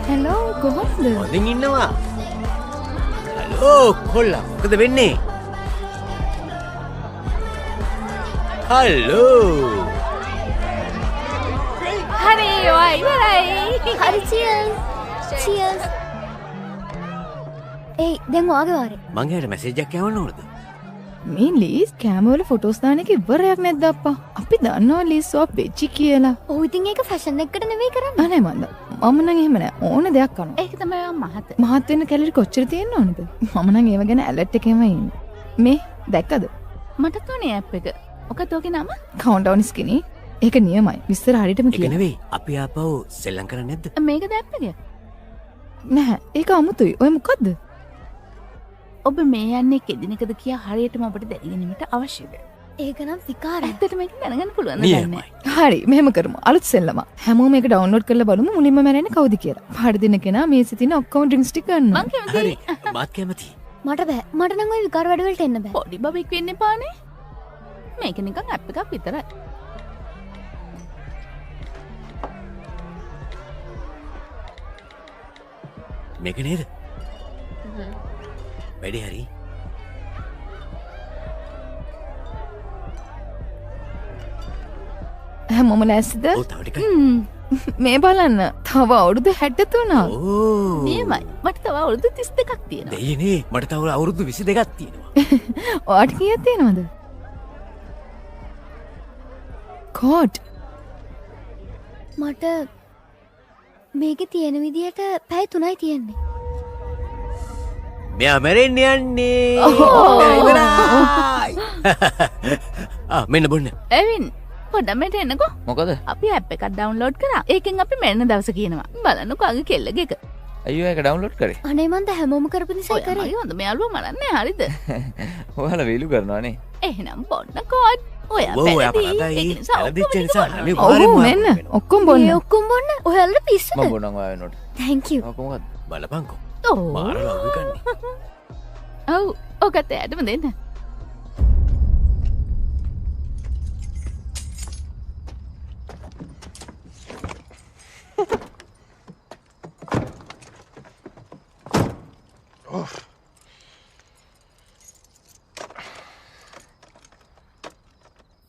Hello, කොහොමද? හොඳින් ඉන්නවා. හලෝ කොල්ලා මොකද වෙන්නේ? හලෝ. හරි ඔය ඉවරයි. හරි cheers. Cheers. ඒයි දැන් ඔයාගේ වාරේ. මං එයාට මැසේජ් එකක් යවන්න ඕනද? මේ ලීස් කැම වල ෆොටෝස් දාන එක ඉවරයක් නැද්ද අප්පා? අපි දන්නවා ලීස් ඔයා වෙච්චි කියලා. ඔව් ඉතින් ඒක ෆැෂන් එකකට නෙවෙයි කරන්නේ. අනේ මන්ද. මම නම් එහෙම නෑ. ඕන දෙයක් කරනවා. ඒක තමයි මහත. මහත් වෙන්න කැලරි කොච්චර තියෙන්න ඕනද? මම නම් ඒව ගැන ඇලර්ට් එකේම ඉන්නේ. මේ දැක්කද? මට තෝනේ ඇප් එක. ඔකත් ඔගේ නම? කවුන්ට්ඩවුන් ස්කිනි. ඒක නියමයි. විස්තර හරියටම ඒක කියන්න. නෙවෙයි. අපි ආපහු සෙල්ලම් කරන්නේ නැද්ද? මේකද ඇප් එක? නැහැ. ඒක අමුතුයි. ඔය මොකද්ද? ඔබ මේ යන්නේ කෙදිනකද කියා හරියටම ඔබට දැනගැනීමට අවශ්‍යද? ඒක නම් විකාරයි. ඇත්තට මේක දැනගන්න පුළුවන් නියමයි. හරි මෙහෙම කරමු. අලුත් සෙල්ලම. හැමෝම මේක ඩවුන්ලෝඩ් කරලා බලමු මුලින්ම මැරෙන්නේ කවුද කියලා. පාඩ දෙන කෙනා මේ සිටින ඔක්කොම ඩ්‍රින්ක්ස් ටික ගන්නවා. මං කැමතියි. හරි. මාත් කැමතියි. මට බෑ. මට නම් ওই විකාර වැඩ වලට එන්න බෑ. පොඩි බබෙක් වෙන්න එපානේ. මේක නිකන් ඇප් එකක් විතරයි. මේක නේද? වැඩි හරි. හැමෝම ලෑස්තිද? ඔව් තව ටිකක්. මේ බලන්න. තව අවුරුදු 63ක්. ඕ. නියමයි. මට තව අවුරුදු 32ක් තියෙනවා. දෙයනේ මට තව අවුරුදු 22ක් තියෙනවා. ඔයාට කීයක් තියෙනවද? කෝට්. මට මේකේ තියෙන විදියට පැය 3යි තියෙන්නේ. මෙයා මැරෙන්න යන්නේ. ඉවරයි. මෙන්න බොන්න. එවින් පොඩ්ඩක් මෙතන එන්නකෝ. මොකද? අපි ඇප් එකක් ඩවුන්ලෝඩ් කරා. ඒකෙන් අපි මැරෙන දවස කියනවා. බලන්නකෝ අගේ කෙල්ලගේ එක. අයියෝ ඒක ඩවුන්ලෝඩ් කරේ. අනේ මන්ද හැමෝම කරපු නිසා ඔය කරේ. මගේ හොඳ මෙයාළුවා මරන්නේ හරිද? ඔයාලා වේලු කරනවානේ. එහෙනම් බොන්න කෝඩ්. ඔයා ඔව් ඔයා පැලදී. පරදයි. ඒක නිසා පැලදිච්ච ඔක්කොම නිසා ටික අනේ බොන්න. ඔව් වාරෙම මෙන්න ඔක්කොම බොන්න. මේ ඔක්කොම බොන්න. ඔයාලට පිස්සුද? මම බොන්නම් ඔයා වෙනකොට. Thank you. ඔක මොකද්ද? බලපංකෝ. ඔව්. මාර ලව්ව ගන්නේ. ඔව් ඔකත් ඇඩම දෙන්න.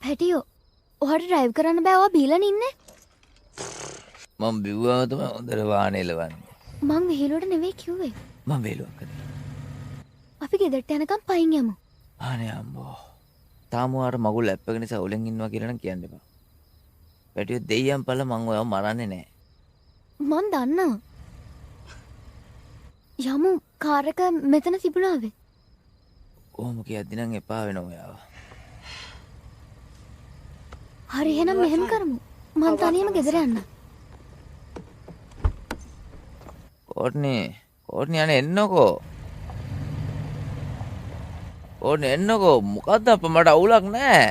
පැටියෝ ඔයාට ඩ්‍රයිව් කරන්න බෑ. ඔයා බීලානේ ඉන්නේ. මම බිව්වම තමයි හොඳට වාහනේ එලවන්නේ. මං විහිළුවට නෙවෙයි කිව්වේ. මම වේලුවක් කරේ. අපි ගෙදරට යනකම් පයින් යමු. අනේ අම්බෝ. තාම ඔයාට මගුල් ඇප් එක නිසා ඔලෙන් ඉන්නවා කියලා නම් කියන්න එපා. පැටියෝ දෙයියන් පළ මං ඔයාව මරන්නේ නැහැ. මං දන්නවා. යමු කාර් එක මෙතන තිබුණාවේ. කොහොම කියද්දි නම් එපා වෙනවා ඔයාව. හරි එහෙනම් මෙහෙම කරමු. මං තනියම ගෙදර යන්න. කෝට්නි අනේ එන්නකෝ. කෝට්නි එන්නකෝ. මොකද්ද අප්පා මට අවුලක් නැහැ.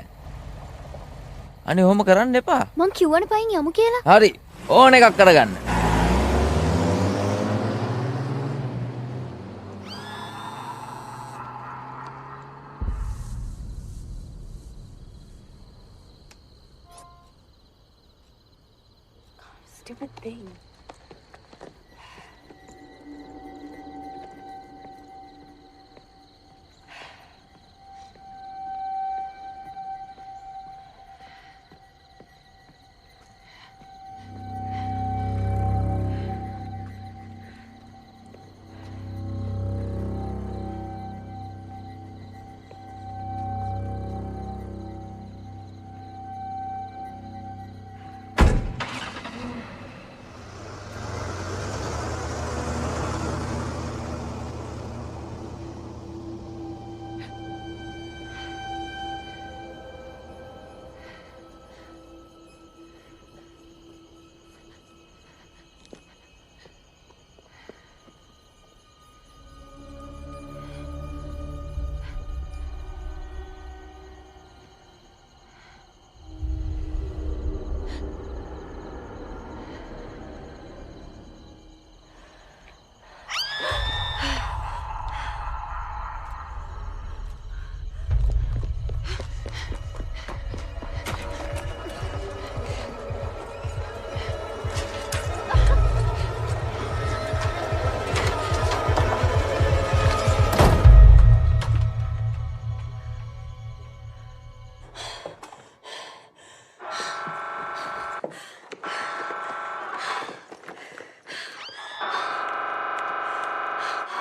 අනේ ඔහොම කරන්න එපා. මං කිව්වනේ පයින් යමු කියලා. හරි. ඕන එකක් කරගන්න. Stupid thing.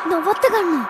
නවත්ත ගන්න.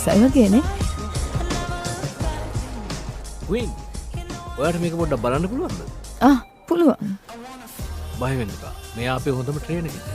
රසයි වගේනේ. ක්වීන් ඔයාට මේක පොඩ්ඩක් බලන්න පුළුවන්ද? පුළුවන්. බය වෙන්න එපා. මෙයා අපේ හොඳම ට්‍රේනර් කෙනෙක්.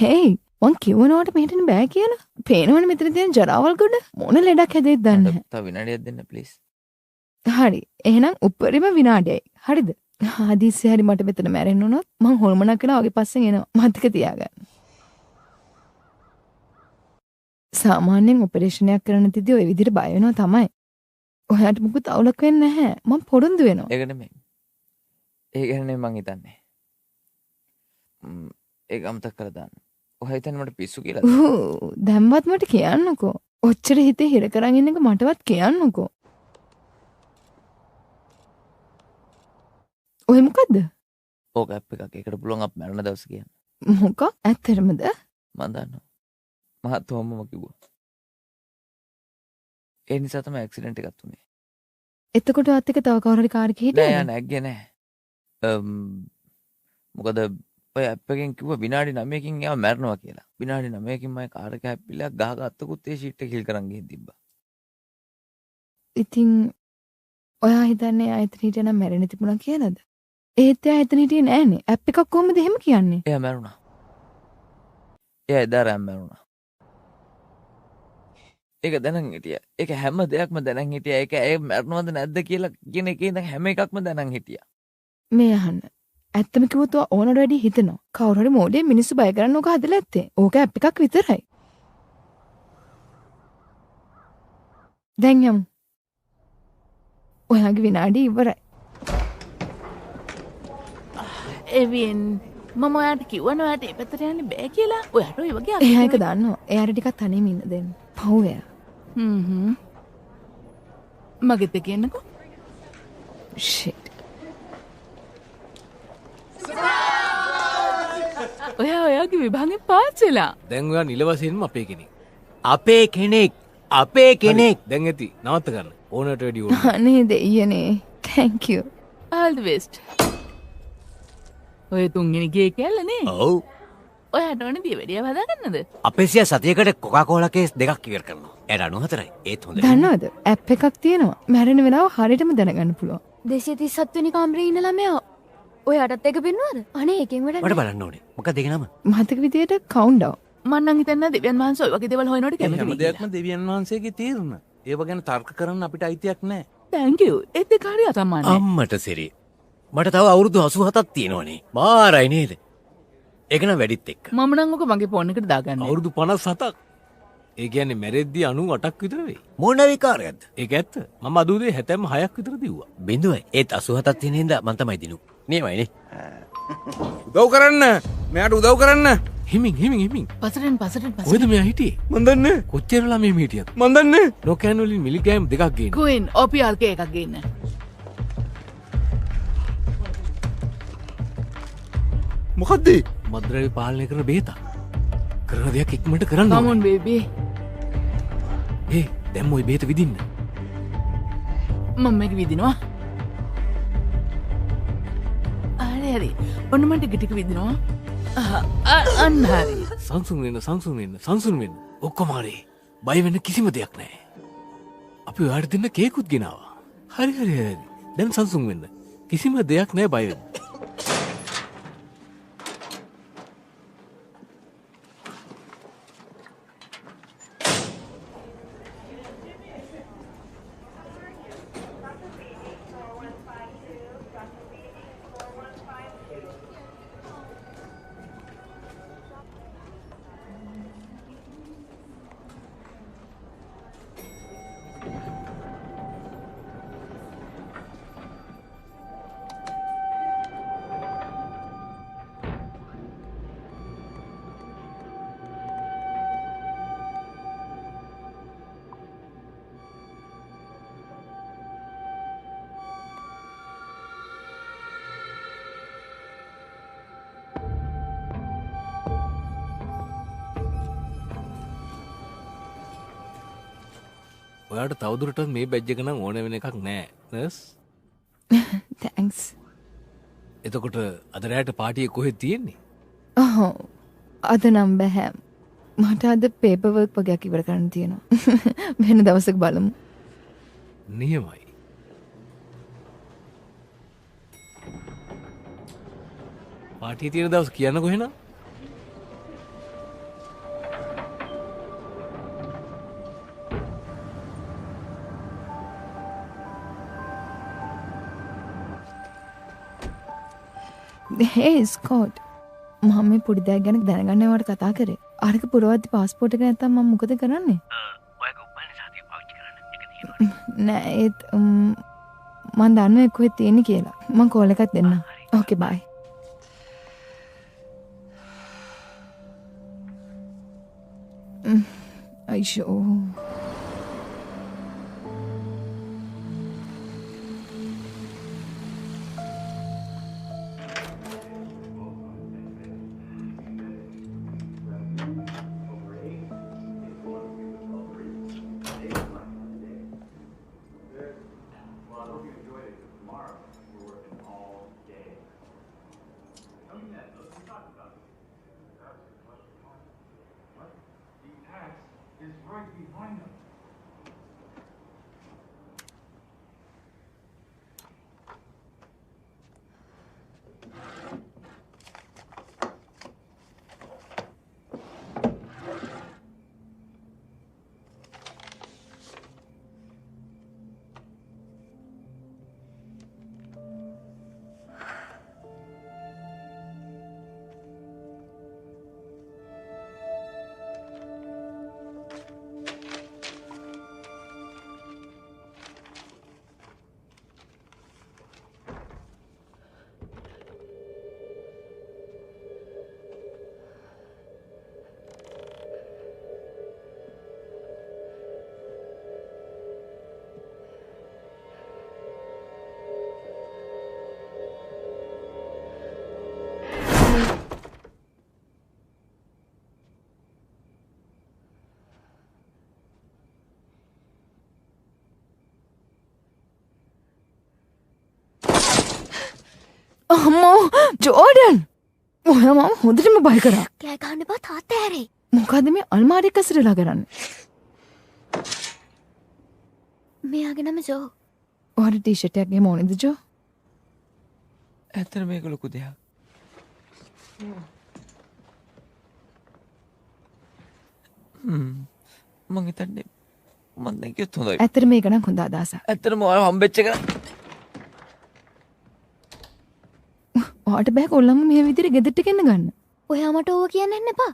හේයි මං කිව්වනවට මෙහෙටන බෑ කියලා. පේනවනේ මෙතන තියෙන ජරාවල් ගොඩ. මොන ලෙඩක් හැදෙයිද දන්නේ නැහැ. තව විනාඩියක් දෙන්න ප්ලීස්. හරි. එහෙනම් උපරිම විනාඩියයි. හරිද? හදිස්සියේ හරි මට මෙතන මැරෙන්න උනොත් මං හොල්මනක් කරලා වගේ පස්සෙන් එනවා. මතක තියාගන්න. සාමාන්‍යයෙන් ඔපරේෂන් එකක් කරන තියදී ওই විදිහට බය වෙනවා තමයි. ඔයාට මොකුත් අවුලක් වෙන්නේ නැහැ. මං පොඩොන්දු වෙනවා. ඒක නෙමෙයි. ඒක නෙමෙයි මං හිතන්නේ. ඒක අමතක කරලා දාන්න. ඔයා හිතන්නේ මට පිස්සු කියලා? දැන්වත් මට කියන්නකෝ. ඔච්චර හිතේ හිර කරන් ඉන්න එක මටවත් කියන්නකෝ. ඔය මොකද්ද? ඕක ඇප් එකක්. ඒකට පුළුවන් අප් මරණ දවස් කියන්න. මොකක්? ඇත්තටමද? මම දන්නවා. මහත්වමම කිව්වා. ඒ නිසා තමයි ඇක්සිඩන්ට් එකක් තුනේ. එතකොට වත් එක තව කවුරු හරි කාර් එකේ හිටියද? නෑ නැග්ගේ නෑ. මොකද ඔය ඇප් එකෙන් කිව්වා විනාඩි 9කින් එයා මැරෙනවා කියලා. විනාඩි 9කින් මම කාර් එක හැප්පිලා ගහක අත්තකුත් ඒ ෂීට් එක හිල් කරන් ගිහින් තිබ්බා. ඉතින් ඔයා හිතන්නේ ආ එතන හිටියනම් මැරෙන්න තිබුණා කියලාද? ඒත් එයා එතන හිටියේ නෑනේ. ඇප් එකක් කොහොමද එහෙම කියන්නේ? එයා මැරුණා. එයා එදා රැම් මැරුණා. ඒක දැනන් හිටියා. ඒක හැම දෙයක්ම දැනන් හිටියා. ඒක ඒ මැරෙනවද නැද්ද කියලා කියන එකේ ඉඳන් හැම එකක්ම දැනන් හිටියා. මේ අහන්න. ඇත්තම කිව්වොත් ඔයා ඕනට වැඩි හිතනවා. කවුරු හරි මොඩේ මිනිස්සු බය කරන්න ඕක හදලා ඇත්තේ. ඕක ඇප් එකක් විතරයි. දැන් යමු. ඔයාගේ විනාඩි ඉවරයි. එවින් මම ඔයාට කිව්වනේ ඔයාට ඒ පැත්තට යන්න බෑ කියලා. ඔයාට ඔය වගේ එයා එක දන්නවා. එයාට ටිකක් තනියම ඉන්න දෙන්න. පව් එයා. මගෙත් කියන්නකෝ. shit. ඔයා ඔයාගේ විභාගෙන් පාස් වෙලා. දැන් ඔයා නිල වශයෙන්ම අපේ කෙනෙක්. අපේ කෙනෙක් අපේ කෙනෙක් දැන් ඇති නවත්ත ගන්න. ඕනට වැඩි ඕන. අනේ දෙයියනේ. thank you. all the best. ඔය තුන්වෙනි ගේ කැල්ලනේ. ඔව් ඔයාට ඕනේ දිය වැඩිය හදාගන්නද? අපේ සිය සතියකට කොකාකෝලා කේස් දෙකක් ඉවර කරනවා. එයාට 94යි. ඒත් හොඳයි. දන්නවද ඇප් එකක් තියෙනවා මැරෙන වෙලාව හරියටම දැනගන්න පුළුවන්. 237 වෙනි කාමරේ ඉන්න ළමයා ඔයාටත් එක පෙන්වුවද? අනේ එකෙන් මට වැඩක් බලන්න ඕනේ. මොකක්ද ඒකේ නම? මතක විදියට කවුන්ට් මම නම් හිතන්නේ දෙවියන් වහන්සේ ඔය වගේ දේවල් හොයනකොට කැමති හැම වෙයි දෙයක්ම කියලා. දෙවියන් වහන්සේගේ තීරණ. ඒව ගැන තර්ක කරන්න අපිට අයිතියක් නැහැ. thank you. ඒත් ඒ කාර්යය අසම්මානයි. අම්මට සිරි. මට තව අවුරුදු 87ක් තියෙනවනේ. මාරයි නේද? ඒක නම් වැඩිත් එක්ක. මම නම් ඔක මගේ ෆෝන් එකට දාගන්න. අවුරුදු 57ක්. ඒ කියන්නේ මැරෙද්දී 98ක් විතර වෙයි. මොන විකාරයක්ද? ඒක ඇත්ත. මම අද උදේ 76ක් විතර දිව්වා. බිඳුවයි. ඒත් 87ක් තියෙන හින්දා මං තමයි දිනු. නියමයිනේ. උදව් කරන්න. මෙයාට උදව් කරන්න. හිමින්. පසටෙන් කොහෙද මෙයා හිටියේ? මන් දන්නේ. කොච්චර ළමයි මේ හිටියද? මන් දන්නේ. නොකෑන් වලින් මිලිග්‍රෑම් දෙකක් ගේන්න. කුයින් OPRK එකක් ගේන්න. මොකද්ද? මද්ද්‍රව්‍ය පාලනය කරන බේත. කරන දෙයක් ඉක්මනට කරන්න. come on baby. දැන් ওই බේත විදින්න. මම මේක විදිනවා. හරි. ඔන්න මට ටික විදිනවා. අන්න හරි. සංසුන් වෙන්න. ඔක්කොම හරි. බය වෙන්න කිසිම දෙයක් නැහැ. අපි ඔයාලට දෙන්න කේකුත් ගෙනාවා. හරි. දැන් සංසුන් වෙන්න. කිසිම දෙයක් නැහැ බය වෙන්න. ඔයාට තවදුරටත් මේ බැජ් එක නම් ඕන වෙන එකක් නෑ නර්ස්. තැන්ක්ස්. එතකොට අද රැට පාටිය කොහෙද තියෙන්නේ? ඔහො අද නම් බැහැ. මට අද පේපර් වර්ක් වගේක් ඉවර කරන්න තියෙනවා. වෙන දවසක බලමු. නියමයි. පාටිය තියෙන දවස් කියන්න කොහෙනම්? හේ ස්කෝට් මම මේ පොඩි දෙයක් ගැන දැනගන්න වට කතා කරේ. අරක පුරවද්දි පාස්පෝර්ට් එක නැත්තම් මම මොකද කරන්නේ? ඔයගේ උපන්නේ සාතිය පාවිච්චි කරන්න එක තියෙනවා. නෑ ඒත් මම දන්නවා කොහෙද තියෙන්නේ කියලා. මම කෝල් එකක් දෙන්නම්. ඕකේ බයි. අයිෂෝ අම්මෝ ජෝඩන් ඔයා මම හොඳටම බය කරා. කෑ ගහන්න එපා තාත්තා ඇරේ. මොකද මේ අල්මාරිය එක ඇසුරලා කරන්නේ? මෙයාගේ නම ජෝ. ඔයාට ටී-ෂර්ට් එකක් ගෙම ඕනේද ජෝ? ඇත්තට මේක ලොකු දෙයක්. මං හිතන්නේ මං දැන් කිව්වොත් හොඳයි. ඇත්තට මේක නම් හොඳ අදහසක්. ඇත්තටම ඔයාලා හම්බෙච්ච එක ඔයාට බෑ කොල්ලම මේ විදිහට ගෙදරට ගෙන්න ගන්න. ඔයා මට ඕව කියන්න එන්න එපා.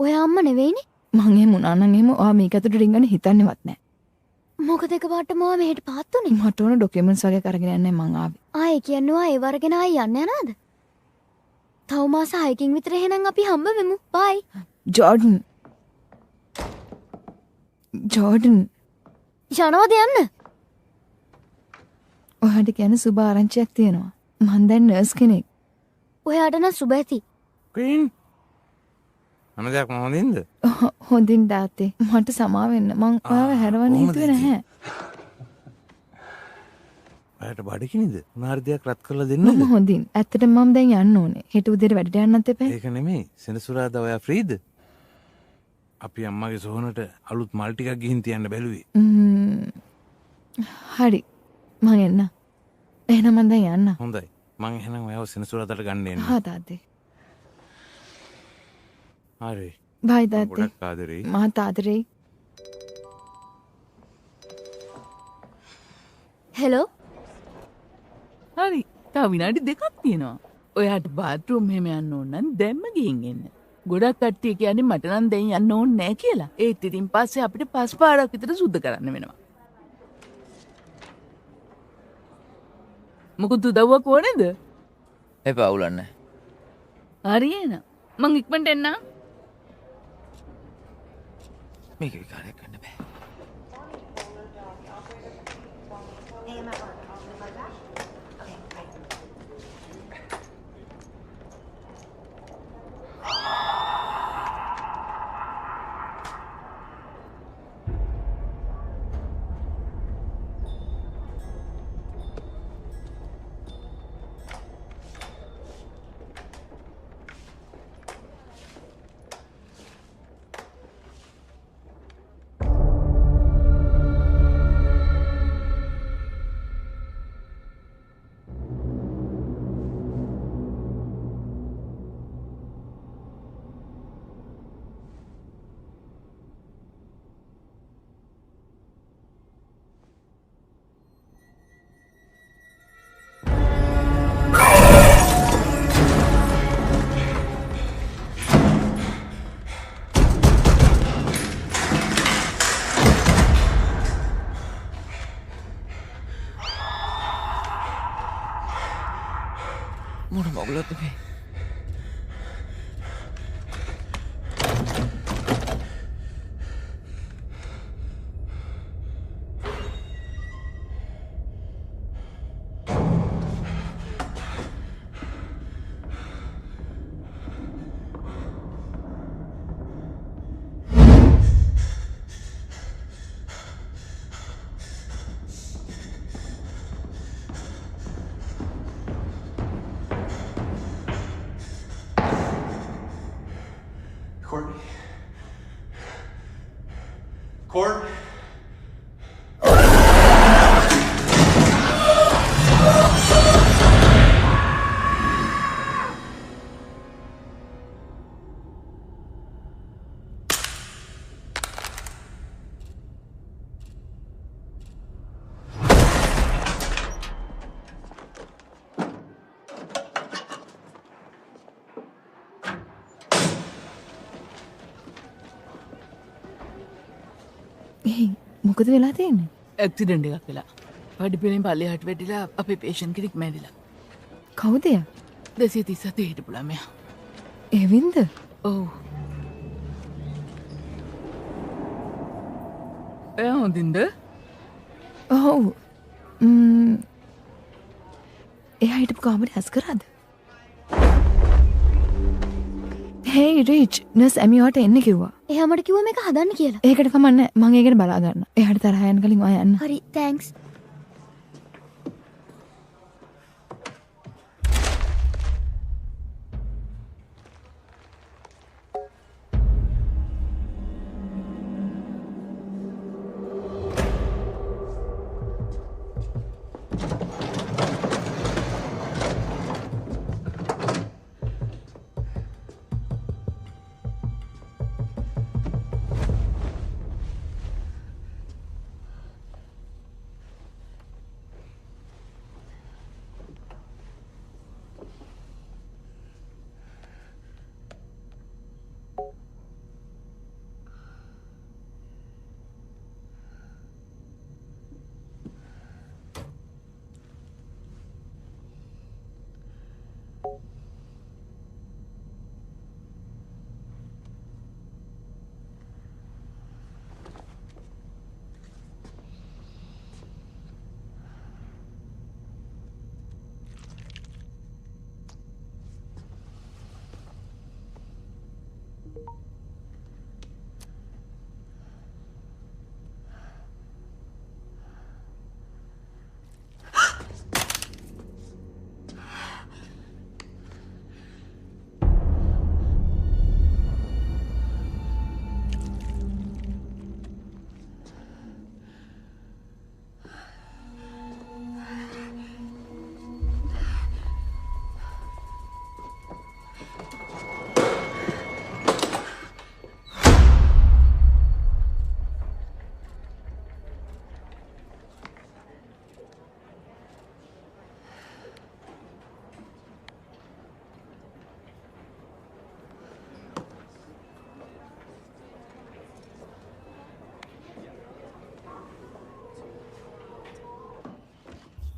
ඔයා අම්මා නෙවෙයිනේ. මං එහෙම වුණා නම් එහෙම ඔයා මේක ඇතුළට රින්ගන්න හිතන්නේවත් නැහැ. මොකද එකපාරටම ඔයා මෙහෙට පාත් උනේ? මට ඕන ඩොකියුමන්ට්ස් වගේ කරගෙන යන්නයි මං ආවේ. ආයේ කියනවා ඒ වරගෙන ආයි යන්න යනවාද? තව මාස 6කින් විතර එහෙනම් අපි හම්බ වෙමු. බයි. ජෝඩන් යනවද යන්න? ඔයාට කියන සුබ ආරංචියක් තියෙනවා. මං දැන් නර්ස් කෙනෙක්. ඔයාට නම් සුබ ඇති. ක්‍රීන් අන දෙයක් මොහොඳින්ද හොඳින් තාත්තේ මට සමා වෙන්න. මං ඔයාව හැරවන්න හිතුවේ නැහැ. ඔයාට බඩකිනිද උනාරි දෙයක් රත් කරලා මම දෙන්නද හොඳින්. ඇත්තටම මම දැන් යන්න ඕනේ. හෙට උදේට වැඩට යන්නත් එපා. ඒක නෙමෙයි සෙනසුරාදා ඔයා ෆ්‍රීද අපි අම්මගේ සොහනට අලුත් මල් ටිකක් ගිහින් තියන්න බැලුවේ හරි මං එන්න. එහෙනම් මං දැන් යන්න. හොඳයි මං එහෙනම් ඔයාව සෙනසුරාදාට ගන්න එන්න හා තාත්තේ. හරි බයි තාත්තේ. ගොඩක් ආදරෙයි මහත් ආදරෙයි. හෙලෝ. හරි තව විනාඩි 2ක් තියෙනවා. ඔයාට බාත්රූම් එහෙම යන්න ඕන නම් දැම්ම ගිහින් එන්න. ගොඩක් කට්ටිය කියන්නේ මට නම් දැන් යන්න ඕනේ නැහැ කියලා. ඒත් ඉතින් පස්සේ අපිට 5 පාරක් විතර සුද්ධ කරන්න වෙනවා. මොකද උදව්වක් ඕනේද? එපා අවුලක් නැහැ. හරි එහෙනම් මං ඉක්මනට එන්නම්. මේක විකාරයක් කරන්න බෑ. මොන මගුලක්ද මේ? Courtney. Court. මොකද වෙලා තියෙන්නේ? ඇක්සිඩන්ට් එකක් වෙලා. පඩිපෙළෙන් පල්ලෙහාට වැටිලා අපේ පේෂන්ට් කෙනෙක් මැරිලා. කවුද යා? 237 හිටපු ළමයා. එවින්ද? ඔව්. එයා හොඳින්ද? ඔව්. එයා හිටපු කාමරේ ඇස් කරාද? Hey Rich, නර්ස් ඇමිවට එන්න කිව්වා. එයා මට කිව්වා මේක හදන්න කියලා. ඒකට කමන්නේ. මම ඒක ගැන බලා ගන්න. එයාට තරහ යන කලින් ඔයා යන්න. හරි, thanks.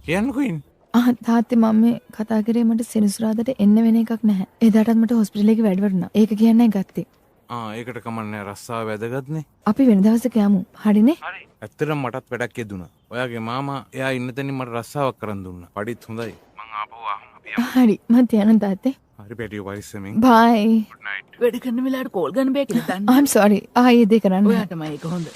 කියන්න කුයින්. තාත්තේ මම මේ කතා කරේ මට සෙනසුරාදාට එන්න වෙන එකක් නැහැ. එදාටත් මට හොස්පිටල් එකේ වැඩ වුණා. ඒක කියන්නයි ගත්තේ. ඒකට කමන්නේ රස්සාව වැදගත්නේ. අපි වෙන දවසක යමු. හරිනේ? ඇත්තටම මටත් වැඩක් යෙදුණා. ඔයාගේ මාමා එයා ඉන්න තැනින් මට රස්සාවක් කරන් දුන්නා. පඩිත් හොඳයි. මං ආපහු ආහම අපි යමු. හරි මම තියන්න තාත්තේ. හරි පැටියෝ පරිස්සමෙන්. බයි. good night. වැඩ කරන වෙලාවට කෝල් ගන්න බෑ කියලා දන්න. I'm sorry. ආයේ දෙ කරන්න. ඔයාටමයි ඒක හොඳ.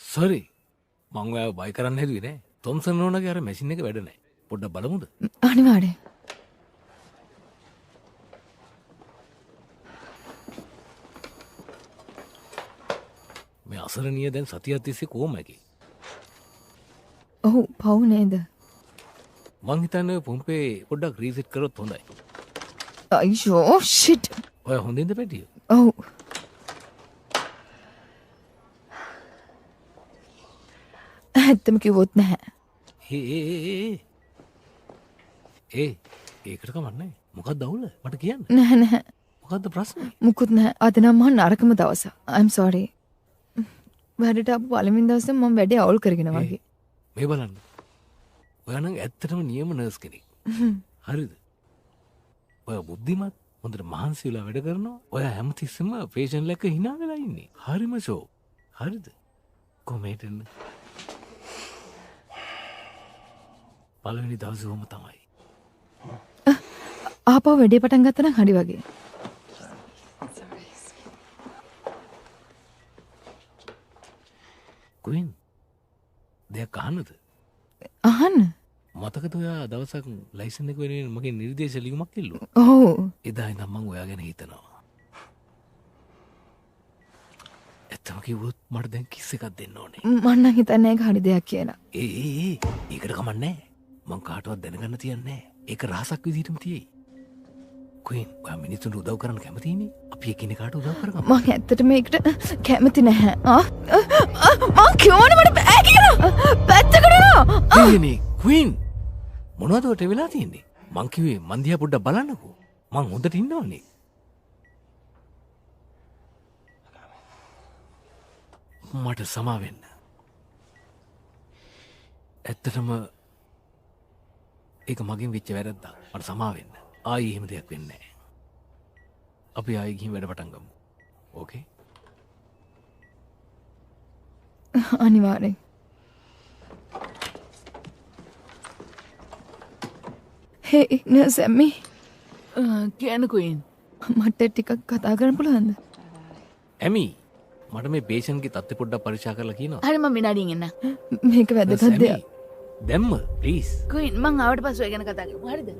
සරි මං ඔයාව බයි කරන්න හැදුවේ නෑ. තොම්සන් නෝනාගේ අර මැෂින් එක වැඩ නෑ. පොඩ්ඩක් බලමුද? අනිවාර්යෙන්. මේ අසරණිය දැන් සතියක් තිස්සේ කොහොම ඇගේ? ඔව් පව් නේද? මං හිතන්නේ ඔය පොම්පේ පොඩ්ඩක් රීසෙට් කරොත් හොඳයි. අයියෝ ෂිට්. ඔය හොඳින්ද පැටිය? ඔව්. ඇත්තම කිව්වොත් නැහැ. ඒකට කමන්නේ. මොකක්ද අවුල? මට කියන්න. නැහැ නැහැ. මොකක්ද ප්‍රශ්නේ? මුකුත් නැහැ. අද නම් මම නරකම දවස. I'm sorry. වැඩට ආපු පළවෙනි දවසේ මම වැඩේ අවුල් කරගෙන වගේ. මේ බලන්න. ඔයා නම් ඇත්තටම නියම නර්ස් කෙනෙක්. හරිද? ඔයා බුද්ධිමත් හොඳට මහන්සි වෙලා වැඩ කරනවා. ඔයා හැමතිස්සෙම පේෂන්ට් ලැක hina වෙලා ඉන්නේ. හරිම ෂෝ. හරිද? කොමේට එන්න. පළවෙනි දවසේ වොම තමයි. ආපහු වැඩේ පටන් ගත්තා නම් හරි වගේ. කුයින් දෙයක් අහන්නද? අහන්න. මතකද ඔයා දවසක් ලයිසන් එක වෙනුවෙන් මගේ නිර්දේශ ලියුමක් ඉල්ලුවා? ඔව්. එදා ඉඳන් මම ඔයා ගැන හිතනවා. ඇත්තම කිව්වොත් මට දැන් කිස් එකක් දෙන්න ඕනේ. මම නම් හිතන්නේ ඒක හරි දෙයක් කියලා. ඒකට කමන්නේ. මං කාටවත් දැනගන්න තියන්නේ. ඒක රහසක් විදිහටම තියෙයි. කුයින් ඔයා මිනිස්සුන්ට උදව් කරන්න කැමතිනේ? අපි එකිනෙකාට උදව් කරගමු. මම ඇත්තට මේකට කැමති නැහැ. මං කියවන මට බෑ කියලා. පැත්තකට යනවා. නේ කුයින් මොනවද ඔට වෙලා තියෙන්නේ? මං කිව්වේ මන් දිහා පොඩ්ඩක් බලන්නකෝ. මං හොඳට ඉන්නවනේ. මට සමා වෙන්න. ඇත්තටම ඒක මගෙන් වෙච්ච වැරද්දක්. මට සමා වෙන්න. ආයි එහෙම දෙයක් වෙන්නේ නැහැ. අපි ආයි ගිහින් වැඩ පටන් ගමු. ඕකේ? අනිවාර්යෙන්. Hey, nurse Emmy. කියන්න කුයින්. මට ටිකක් කතා කරන්න පුළුවන්ද? ඇමි මට මේ පේෂන්ට්ගේ තත්ත්වය පොඩ්ඩක් පරීක්ෂා කරලා කියනවා. හරි මම විනාඩියෙන් එන්න. මේක වැදගත් දෙයක්. දැම්ම ප්ලීස්. කුයින් මං ආවට පස්සේ ඔය ගැන කතා කරමු. හරිද?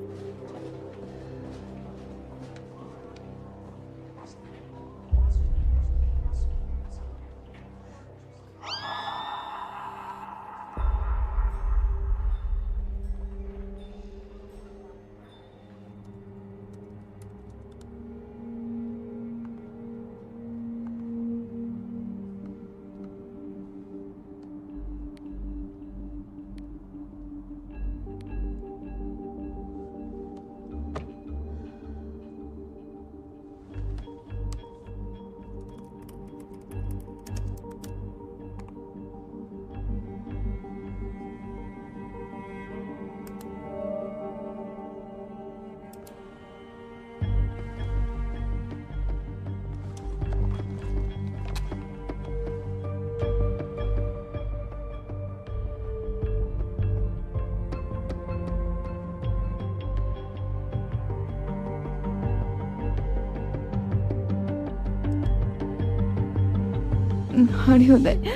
හරි හොඳයි.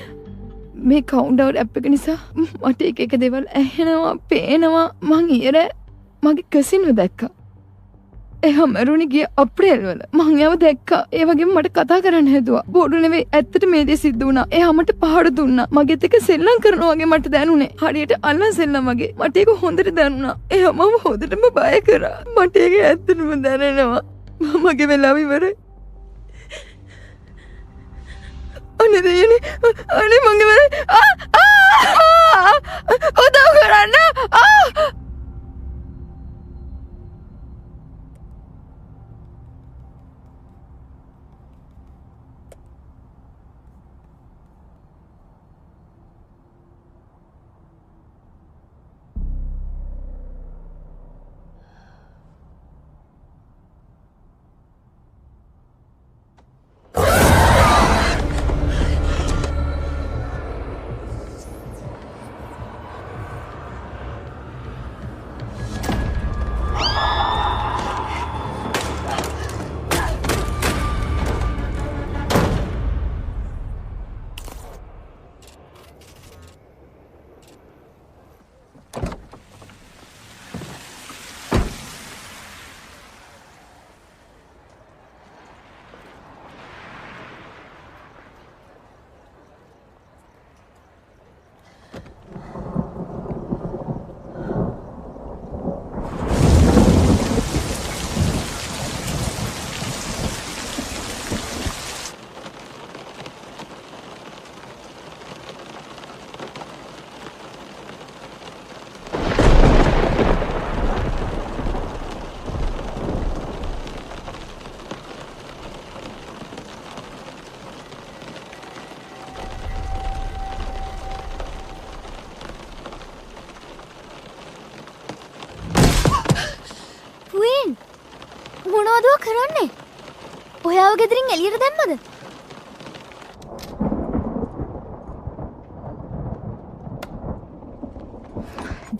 මේ කවුන්ට් ඇප් එක නිසා මට එක දේවල් ඇහෙනවා, පේනවා. මං ඊයර මගේ කසින්ව දැක්කා. එයා මැරුණේ ගිය අප්‍රේල් වල. මං එයාව දැක්කා. ඒ වගේම මට කතා කරන්න හැදුවා. බොරු නෙවෙයි ඇත්තට මේ දේ සිද්ධ වුණා. එයා මට පහර දුන්නා. මගෙත් එක්ක සෙල්ලම් කරනවා වගේ මට දැනුනේ. හරියට අල්ලන් සෙල්ලම් වගේ. මට ඒක හොඳට දැනුණා. එයා මම හොඳටම බය කරා. මට ඒක ඇත්තටම දැනෙනවා. මගේ වෙලාව ඉවරයි. අනේ දෙයනේ. අනේ මගේ වෙලාව. උදව් කරන්න. මොනවද කරන්නේ? ඔයාව ගෙදරින් එළියට දැම්මද?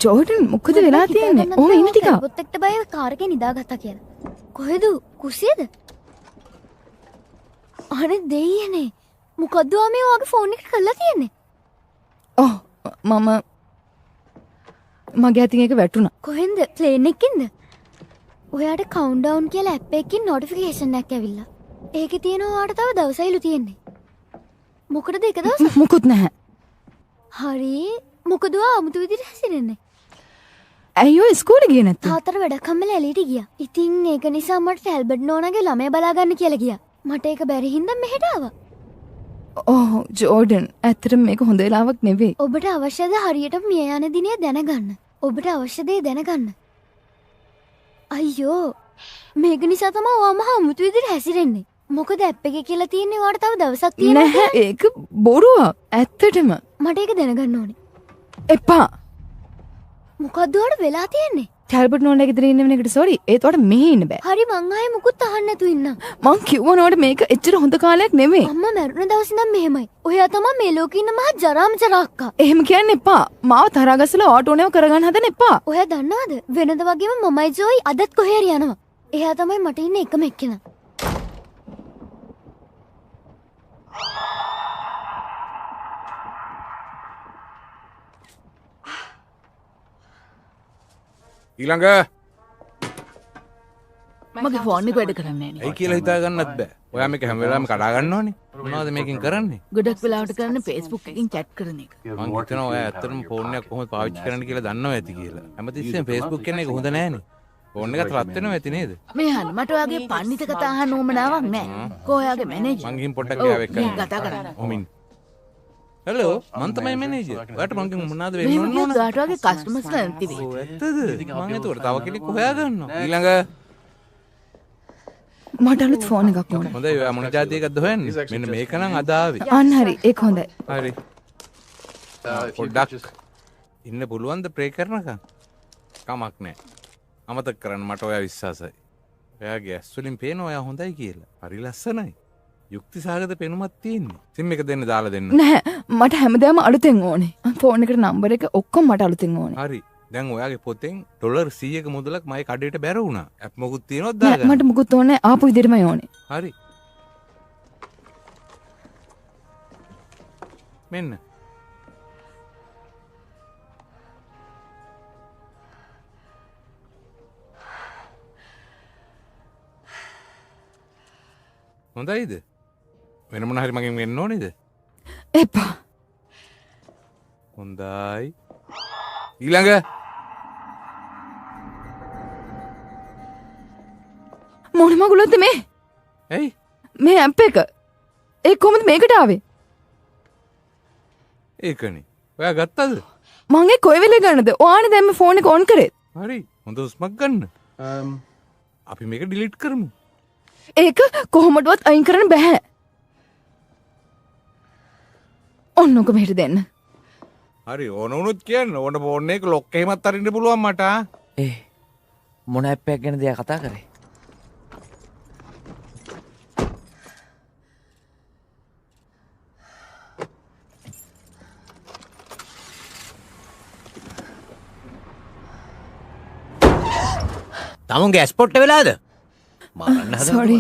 ජෝඩන් මොකද වෙලා තියෙන්නේ? ඔහොම ඉන්න ටික. පොත් එක්ක බය කාර් එකේ නිදාගත්තා කියලා. කොහෙද? කුස්සියේද? අනේ දෙයියනේ. මොකද්ද මේ ඔයාගේ ෆෝන් එක කරලා තියෙන්නේ? ඔව් මගේ අතින් එක වැටුණා. කොහෙන්ද? ප්ලේන් එකකින්ද? ඔයාට කවුන්ට්ඩවුන් කියලා ඇප් එකකින් නොටිෆිකේෂන් එකක් ඇවිල්ලා. ඒකේ තියෙනවා ඔයාට තව දවසයිලු තියෙන්නේ. මොකටද එක දවසක්? මොකුත් නැහැ. හරි. මොකද ඔයා අමුතු විදිහට හැසිරෙන්නේ? ඇයි ඔය ඉස්කෝලේ ගියේ නැත්තේ? තාත්තට වැඩක් හම්බෙලා එළියට ගියා. ඉතින් ඒක නිසා මට ටැල්බර්ට් නෝනාගේ ළමයා බලා ගන්න කියලා ගියා. මට ඒක බැරි හින්දා මෙහෙට ආවා. ඔව් ජෝඩන් ඇත්තටම මේක හොඳ වෙලාවක් නෙවෙයි. ඔබට අවශ්‍යද හරියට මිය යන දිනේ දැනගන්න? ඔබට අවශ්‍ය දේ දැනගන්න. අයියෝ මේක නිසා තමයි ඔයා මහා අමුතු විදිහට හැසිරෙන්නේ. මොකද ඇප් එකේ කියලා තියෙන්නේ ඔයාට තව දවසක් තියෙනවා. නැහැ ඒක බොරුවක්. ඇත්තටම. මට ඒක දැනගන්න ඕනේ. එපා. මොකද්ද ඔයාට වෙලා තියෙන්නේ? ටැල්බර්ට් නෝනාගේ ගෙදර ඉන්න වෙනකට සෝරි. ඒත් ඔයාට මෙහෙ ඉන්න බෑ. හරි මං ආයේ මුකුත් අහන්න නැතු ඉන්නම්. මං කිව්වා නෝට මේක එච්චර හොඳ කාලයක් නෙමෙයි. අම්මා මැරුණ දවස් ඉඳන් මෙහෙමයි. ඔයා තමයි මේ ලෝකේ ඉන්න මහා ජරාමචර අක්කා. එහෙම කියන්න එපා. මාව තරහා ගස්සලා ඕටෝ නේව කරගන්න හදන්න එපා. ඔයා දන්නවද? වෙනද වගේම මමයි ජෝයි අදත් කොහේ හරි යනවා. එයා තමයි මට ඉන්න එකම එක්කෙනා. ඊළඟ මගේ ෆෝන් එක වැඩ කරන්නේ නැහැ. ඇයි කියලා හිතා ගන්නත් බෑ. ඔයා මේක හැම වෙලාවෙම කඩා ගන්නවනේ. මොනවද මේකෙන් කරන්නේ? ගොඩක් වෙලාවට කරන්නේ Facebook එකකින් chat කරන එක. මං හිතනවා ඔයා ඇත්තටම ෆෝන් එකක් කොහොමද පාවිච්චි කරන්න කියලා දන්නව ඇති කියලා. හැමතිස්සෙම Facebook කියන එක හොඳ නෑනේ. ෆෝන් එකත් රත් වෙනවා ඇති නේද? මේ අහන්න මට ඔයාගේ පන්නිත කතා අහන්න උවමනාවක් නැහැ. කො ඔයාගේ මැනේජර්? මං ගිහින් පොඩ්ඩක් ගියාව එක්ක. මේ කතා කරන්න. ඔමින්. හෙලෝ මං තමයි මැනේජර්. ඔයාට මං කිව්ව මොනවද වෙන්න මේ ඕන? ඔයාට වගේ කස්ටමර්ස් නැති වෙයි. ඔව් ඇත්තද? මං එතකොට තව කෙනෙක් හොයා ගන්නවා. ඊළඟ මට අලුත් ෆෝන් එකක් ඕනේ. හොඳයි ඔයා මොන જાති එකක්ද හොයන්නේ? මෙන්න මේක නම් අද ආවේ. අන්න හරි ඒක හොඳයි. හරි. පොඩ්ඩක් ඉන්න පුළුවන්ද ප්‍රේ කරනකම්? කමක් නෑ. අමතක කරන්න මට ඔයා විශ්වාසයි. ඔයාගේ ඇස් වලින් පේනවා ඔයා හොඳයි කියලා. හරි ලස්සනයි. යුක්ති සහගත පෙනුමක් තියෙන්නේ. සිම් එක දෙන්න දාලා දෙන්න. නැහැ මට හැමදාම අලුතෙන් ඕනේ. ෆෝන් එකට නම්බර එක ඔක්කොම මට අලුතෙන් ඕනේ. හරි. දැන් ඔයාගේ පොතෙන් ඩොලර් 100ක මුදලක් මගේ කඩේට බැර වුණා. ඇප් මොකුත් තියෙනවද නෑ, දාගන්න? මට මුකුත් ඕනේ ආපු විදිහටමයි ඕනේ. හරි. මෙන්න. හොඳයිද වෙන මොන හරි මගෙන් වෙන්න ඕනේද එපා. හොඳයි ඊළඟ මොන මගුලක්ද මේ? ඇයි මේ ඇප් එක. ඒ කොහොමද මේකට ආවේ? ඒකනේ ඔයා ගත්තද මං ඒ කොයි වෙලේ ගන්නද? ඔයානේ දැන් මේ ෆෝන් එක ඔන් කරේ. හරි හොඳ උස්මක් ගන්න අපි මේක ඩිලීට් කරමු ඒක කොහොමදවත් අයින් කරන්න බෑ. ඔන්නක මෙහෙට දෙන්න. හරි ඕන වුණොත් කියන්න ඕන ෆෝන් එක ලොක් එහෙමත් අරින්න පුළුවන් මට ඒ මොන ඇප් එකක් ගැනද එයා කතා කරේ? තමුන්ගේ ඇස්පොට්ට වෙලාද මාරන්න හදනවා. සෝරි.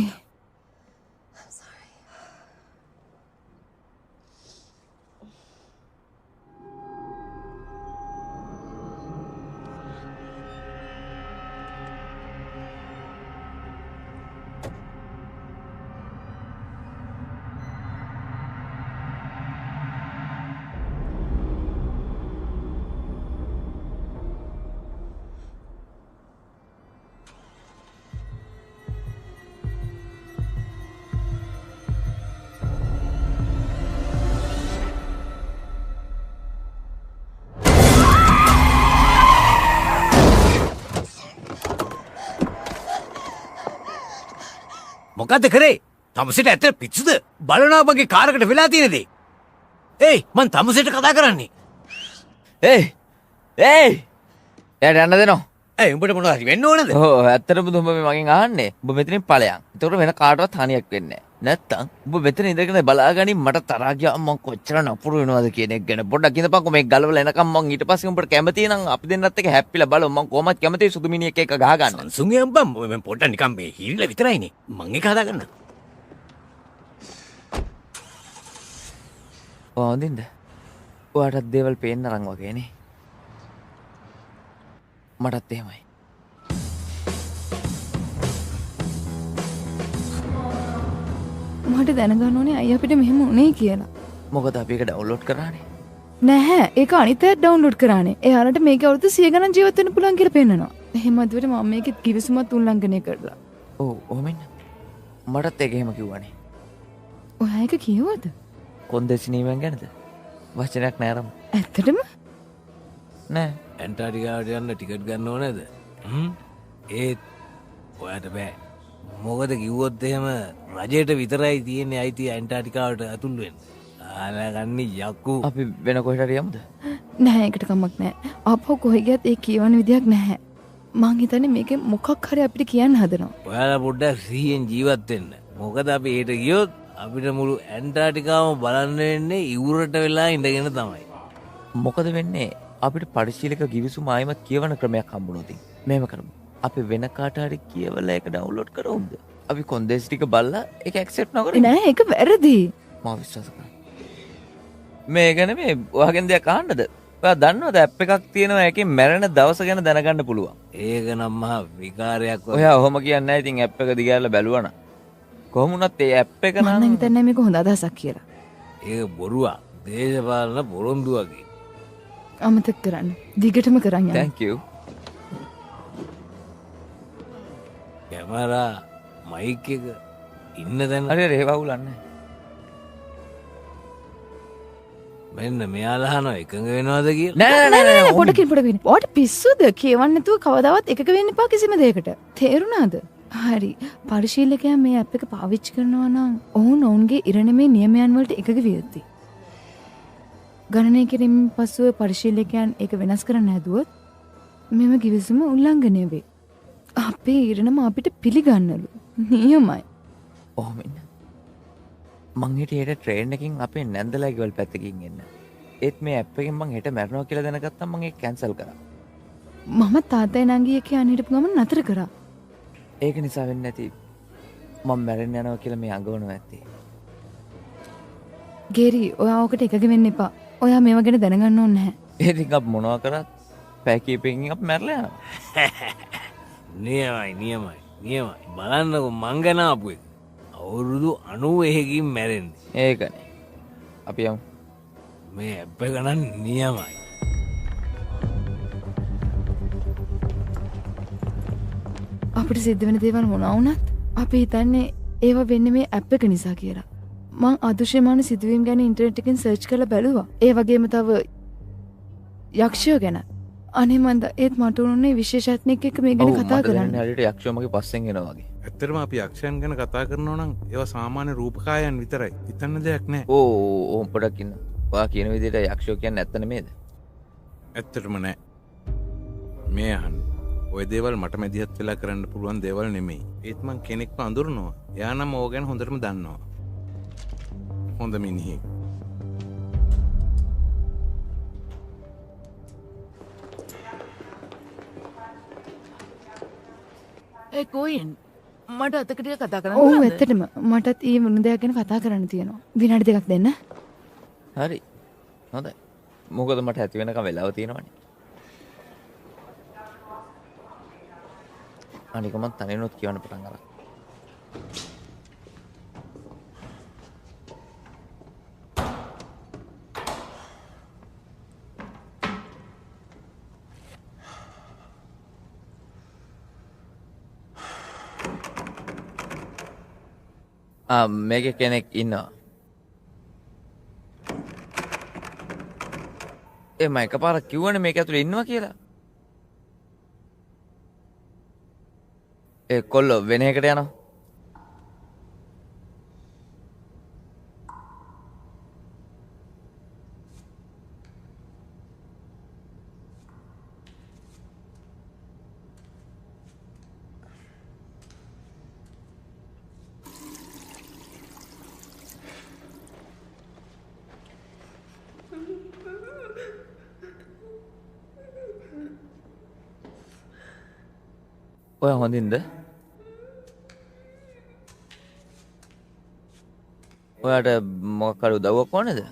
මොකක්ද කරේ තමසට ඇත පිච්චුද බලනාවගේ කාරකට වෙලා තියෙනදේ ඒයි මන් තමසට කතා කරන්නේ එයි එයාට යන්න දෙනවා. ඇයි උඹට මොනවා හරි වෙන්න ඕනද ඕ ඇත්තටම උඹ මේ මගෙන් අහන්නේ උඹ මෙතනින් ඵලයන්. ඒතකොට වෙන කාටවත් හානියක් වෙන්නේ නැහැ. නැත්තම් උඹ මෙතන ඉඳගෙන බලාගනින් මට තරහා ගියා මං කොච්චර නපුරු වෙනවද කියන එක ගැන පොඩ්ඩක් ඉඳපන්කො මේක ගලවලා එනකම් මං ඊට පස්සේ උඹට කැමති නම් අපි දෙන්නත් එක්ක හැප්පිලා බලමු මං කොහොමද කැමති සුදු මිනිහෙක් එක්ක ගහ ගන්න. සංසුන්ගේ අම්බම් මම පොඩ්ඩක් නිකන් මේ හිරිලා විතරයිනේ මං එක හදා ගන්න හොඳින්ද? ඔයාටත් දේවල් පේන්න අරන් වගේනේ. මටත් එහෙමයි. මට දැනගන්න ඕනේ අයියා අපිට මෙහෙම උනේ කියලා. මොකද අපි ඒක ඩවුන්ලෝඩ් කරානේ. නැහැ. ඒක අනිත් අයත් ඩවුන්ලෝඩ් කරානේ. එයාලට මේක අවුරුදු 100 ගණන් ජීවත් වෙන්න පුළුවන් කියලා පෙන්නනවා. එහෙම අදවට මම මේකෙත් කිවිසුමත් උල්ලංඝනය කරලා. ඔව් ඔහොමින්. මටත් ඒක එහෙම කිව්වනේ. ඔයා ඒක කියවද? කොන්දේසි නීමෙන් ගැනද? වචනයක් නෑ අරම. ඇත්තටම? නෑ. ඇන්ටාටිකාවට යන්න ටිකට් ගන්න ඕනේද? ඒත් ඔයාට බෑ. මොකද කිව්වොත් එහෙම රජයට විතරයි තියෙන්නේ අයිතිය ඇන්ටාටිකාවට ඇතුල් වෙන්න. ආලගන්නේ යකු. අපි වෙන කොහෙට හරි යමුද? නැහැ ඒකට කමක් නැහැ. ආපහු කොහෙ ගියත් ඒ කියවන විදියක් නැහැ. මං හිතන්නේ මේකේ මොකක් හරි අපිට කියන්න හදනවා. ඔයාලා පොඩ්ඩක් සිහියෙන් ජීවත් වෙන්න. මොකද අපි ඒට ගියොත් අපිට මුළු ඇන්ටාටිකාවම බලන්න වෙන්නේ ඉවුරට වෙලා ඉඳගෙන තමයි. මොකද වෙන්නේ? අපිට පරිශීලක ගිවිසුම ආයිමත් කියවන ක්‍රමයක් හම්බුනොත් මේව කරමු. අපි වෙන කාට හරි කියවලා ඒක ඩවුන්ලෝඩ් කරමුද? අපි කොන්දේසි ටික බලලා ඒක ඇක්සෙප්ට් නොකරමු. නෑ ඒක වැරදි. මම විශ්වාස කරනවා. මේක නෙමෙයි ඔයාගෙන් දෙයක් අහන්නද? ඔයා දන්නවද ඇප් එකක් තියෙනවා ඒකෙන් මැරෙන දවස ගැන දැනගන්න පුළුවන්. ඒක නම් මහා විකාරයක් වගේ. ඔයා ඔහොම කියන්නේ නැහැ. ඉතින් ඇප් එක දිගහැරලා බැලුවා නම් කොහොම වුණත් ඒ ඇප් එක මම නම් හිතන්නේ මේක හොඳ අදහසක් කියලා. ඒක බොරුවක්. දේශපාලන පොරොන්දුවකි. අමතක කරන්න. දිගටම කරන් යන්න. thank you. කැමරා මයික් එක ඉන්න දැන් හරි හරි ඒවා උලන්නේ. මෙන්න මෙයාලා අහනවා එකඟ වෙනවද කියලා. නෑ නෑ නෑ නෑ පොඩකින්. ඔයාට පිස්සුද? කියවන්න නැතුව කවදාවත් එකක වෙන්න එපා කිසිම දෙයකට. තේරුණාද? හරි. පරිශීලකයා මේ ඇප් එක පාවිච්චි කරනවා නම් ඔවුන්ගේ ඉරණමේ නියමයන් වලට එකග විය යුතුයි. ගණනය කිරීමෙන් පසුව පරිශීලකයන් ඒක වෙනස් කරන්න හැදුවොත් මෙම කිවිසුම උල්ලංඝනය වේ. අපේ ඉරණම අපිට පිළිගන්නලු. නියමයි. ඔහොම ඉන්න. මං හිටියේ ට්‍රේන් එකකින් අපේ නැන්දලා ගෙවල් පැත්තකින් එන්න. ඒත් මේ ඇප් එකෙන් මං හෙට මැරෙනවා කියලා දැනගත්තම මං ඒක කැන්සල් කරා. මම තාත්තයි නංගි එක්ක යන්න හිටපු ගමන් නතර කරා. ඒක නිසා වෙන්නේ නැති මම මැරෙන්න යනවා කියලා මේ අඟවනවා ඇත්තේ. ගේරි ඔයා ඔකට එකග වෙන්න එපා. ඔයා මේව ගැන දැනගන්න ඕනේ නැහැ. ඉතින් අපි මොනවා කරත් පැය කිහිපයකින් අපි මැරලා යනවා. නියමයි බලන්නකො මං ගැන ආපු එක. අවුරුදු 91කින් මැරෙන්නේ. ඒකනේ. අපි යමු. මේ ඇප් එක නම් නියමයි. අපිට සිද්ධ වෙන දේවල් මොනවා වුණත් අපි හිතන්නේ ඒවා වෙන්නේ මේ ඇප් එක නිසා කියලා. මං අදෘශ්‍යමාන සිදුවීම් ගැන ඉන්ටර්නෙට් එකෙන් සර්ච් කරලා බැලුවා. ඒ වගේම තව යක්ෂයෝ ගැන. අනේ මන්ද ඒත් මට උනුනේ විශේෂඥෙක් එක්ක මේ ගැන කතා කරන්න. හරියට යක්ෂයෝ මගේ පස්සෙන් එනවා වගේ. ඇත්තටම අපි යක්ෂයන් ගැන කතා කරනවා නම් ඒවා සාමාන්‍ය රූපකායන් විතරයි. හිතන්න දෙයක් නැහැ. ඕ පොඩක් ඉන්න. ඔයා කියන විදිහට යක්ෂයෝ කියන්නේ ඇත්ත නෙමේද? ඇත්තටම නැහැ. මේ අහන්න. ඔය දේවල් මට මැදිහත් වෙලා කරන්න පුළුවන් දේවල් නෙමෙයි. ඒත් මං කෙනෙක්ව අඳුරනවා. එයා නම් ඕක ගැන හොඳටම දන්නවා. හොඳ මිනිහෙක්. ඒ කොයින් මට අතකට කතා කරන්න ඔව් පුළුවන්ද? ඇත්තටම මටත් ඊ වුණ දෙයක් ගැන කතා කරන්න තියෙනවා. විනාඩි දෙකක් දෙන්න. හරි. හොඳයි. මොකද මට ඇති වෙනකම් වෙලාව තියෙනවනේ. අනික මම තනියනොත් කියවන්න පටන් ගන්නවා. මේක කෙනෙක් ඉන්නවා. මම එකපාරක් කිව්වනේ මේක ඇතුලේ ඉන්නවා කියලා. කොල්ලෝ වෙන එකට යනවා. ඔය හොඳින්ද? ඔයාට මොකක් හරි උදව්වක් ඕනේද?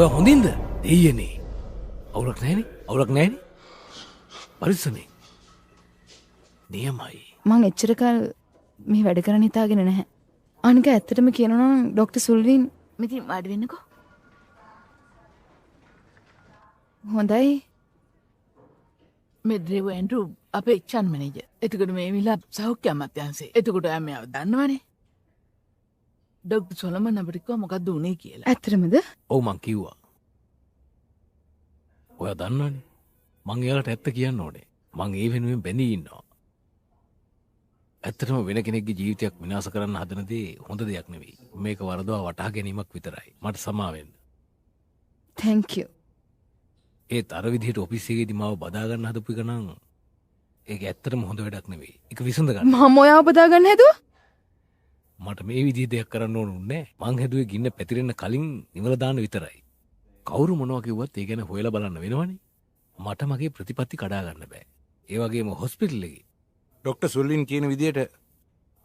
ඔය හොඳින්ද? දෙයියනේ. අවුලක් නැහැනේ. අවුලක් නැහැනේ. පරිස්සමෙන්. නියමයි. මං එච්චර කල් මේ වැඩ කරන්න හිතාගෙන නැහැ. අනික ඇත්තටම කියනවා නම් ડોක්ටර් සුල්වින් මෙතින් වාඩි වෙන්නකෝ. හොඳයි. මේ ඩ්‍රේව් ඇන්ඩ්‍රූ අපේ එච්චන් මැනේජර්. එතකොට මේ විලා සෞඛ්‍ය අමාත්‍යාංශේ. එතකොට එයා මෙයාව දන්නවනේ. ඩොක්ටර් සොලමන් අපිට කිව්වා මොකද්ද උනේ කියලා. ඇත්තටමද? ඔව් මං කිව්වා. ඔයා දන්නවනේ. මං එයාලට ඇත්ත කියන්න ඕනේ. මං ඒ වෙනුවෙන් බැඳී ඉන්නවා. ඇත්තටම වෙන කෙනෙක්ගේ ජීවිතයක් විනාශ කරන්න හදන දේ හොඳ දෙයක් නෙවෙයි. මේක වරදවා වටහා ගැනීමක් විතරයි. මට සමා වෙන්න. thank you. ඒත් අර විදිහට ඔෆිස් එකේදී මාව බදා ගන්න හදපු එක නම් ඒක ඇත්තටම හොඳ වැඩක් නෙවෙයි. ඒක විසඳ ගන්න. මම ඔයාව බදා ගන්න හැදුවා? මට මේ විදිහ දෙයක් කරන්න ඕන උන්නේ. මං හැදුවේ ගින්න පැතිරෙන්න කලින් නිවල දාන්න විතරයි. කවුරු මොනවා කිව්වත් ඒ ගැන හොයලා බලන්න වෙනවනේ. මට මගේ ප්‍රතිපත්ති කඩා ගන්න බෑ. ඒ වගේම හොස්පිටල් එකේ ඩොක්ටර් සුල්ලින් කියන විදියට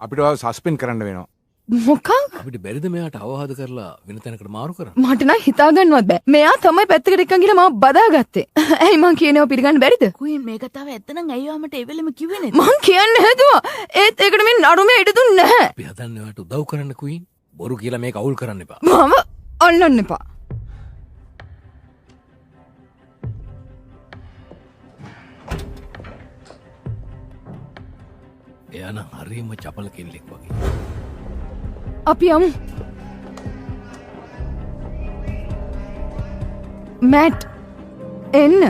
අපිට ඔයාව සස්පෙන්ඩ් කරන්න වෙනවා. මොකක්? අපිට බැරිද මෙයාට අවවාද කරලා වෙන තැනකට මාරු කරන්න? මට නම් හිතා ගන්නවත් බෑ. මෙයා තමයි පැත්තකට එක්කන් ගිහලා මාව බදාගත්තේ. ඇයි මං කියනවා පිළිගන්න බැරිද? කුයින් මේ කතාව ඇත්තනම් ඇයි ඔයාමට ඒ වෙලෙම කිව්වේ නැද්ද? මං කියන්න හැදුවා. ඒත් ඒකට මේ නඩුමේ ඉඩ දුන්නේ නැහැ. අපි හදන්නේ ඔයාට උදව් කරන්න කුයින්. බොරු කියලා මේක අවුල් කරන්න එපා. මම අල්ලන්න එපා. එයා නම් හරියම චපල කෙල්ලෙක් වගේ. අපි යමු. මැට් එන්න.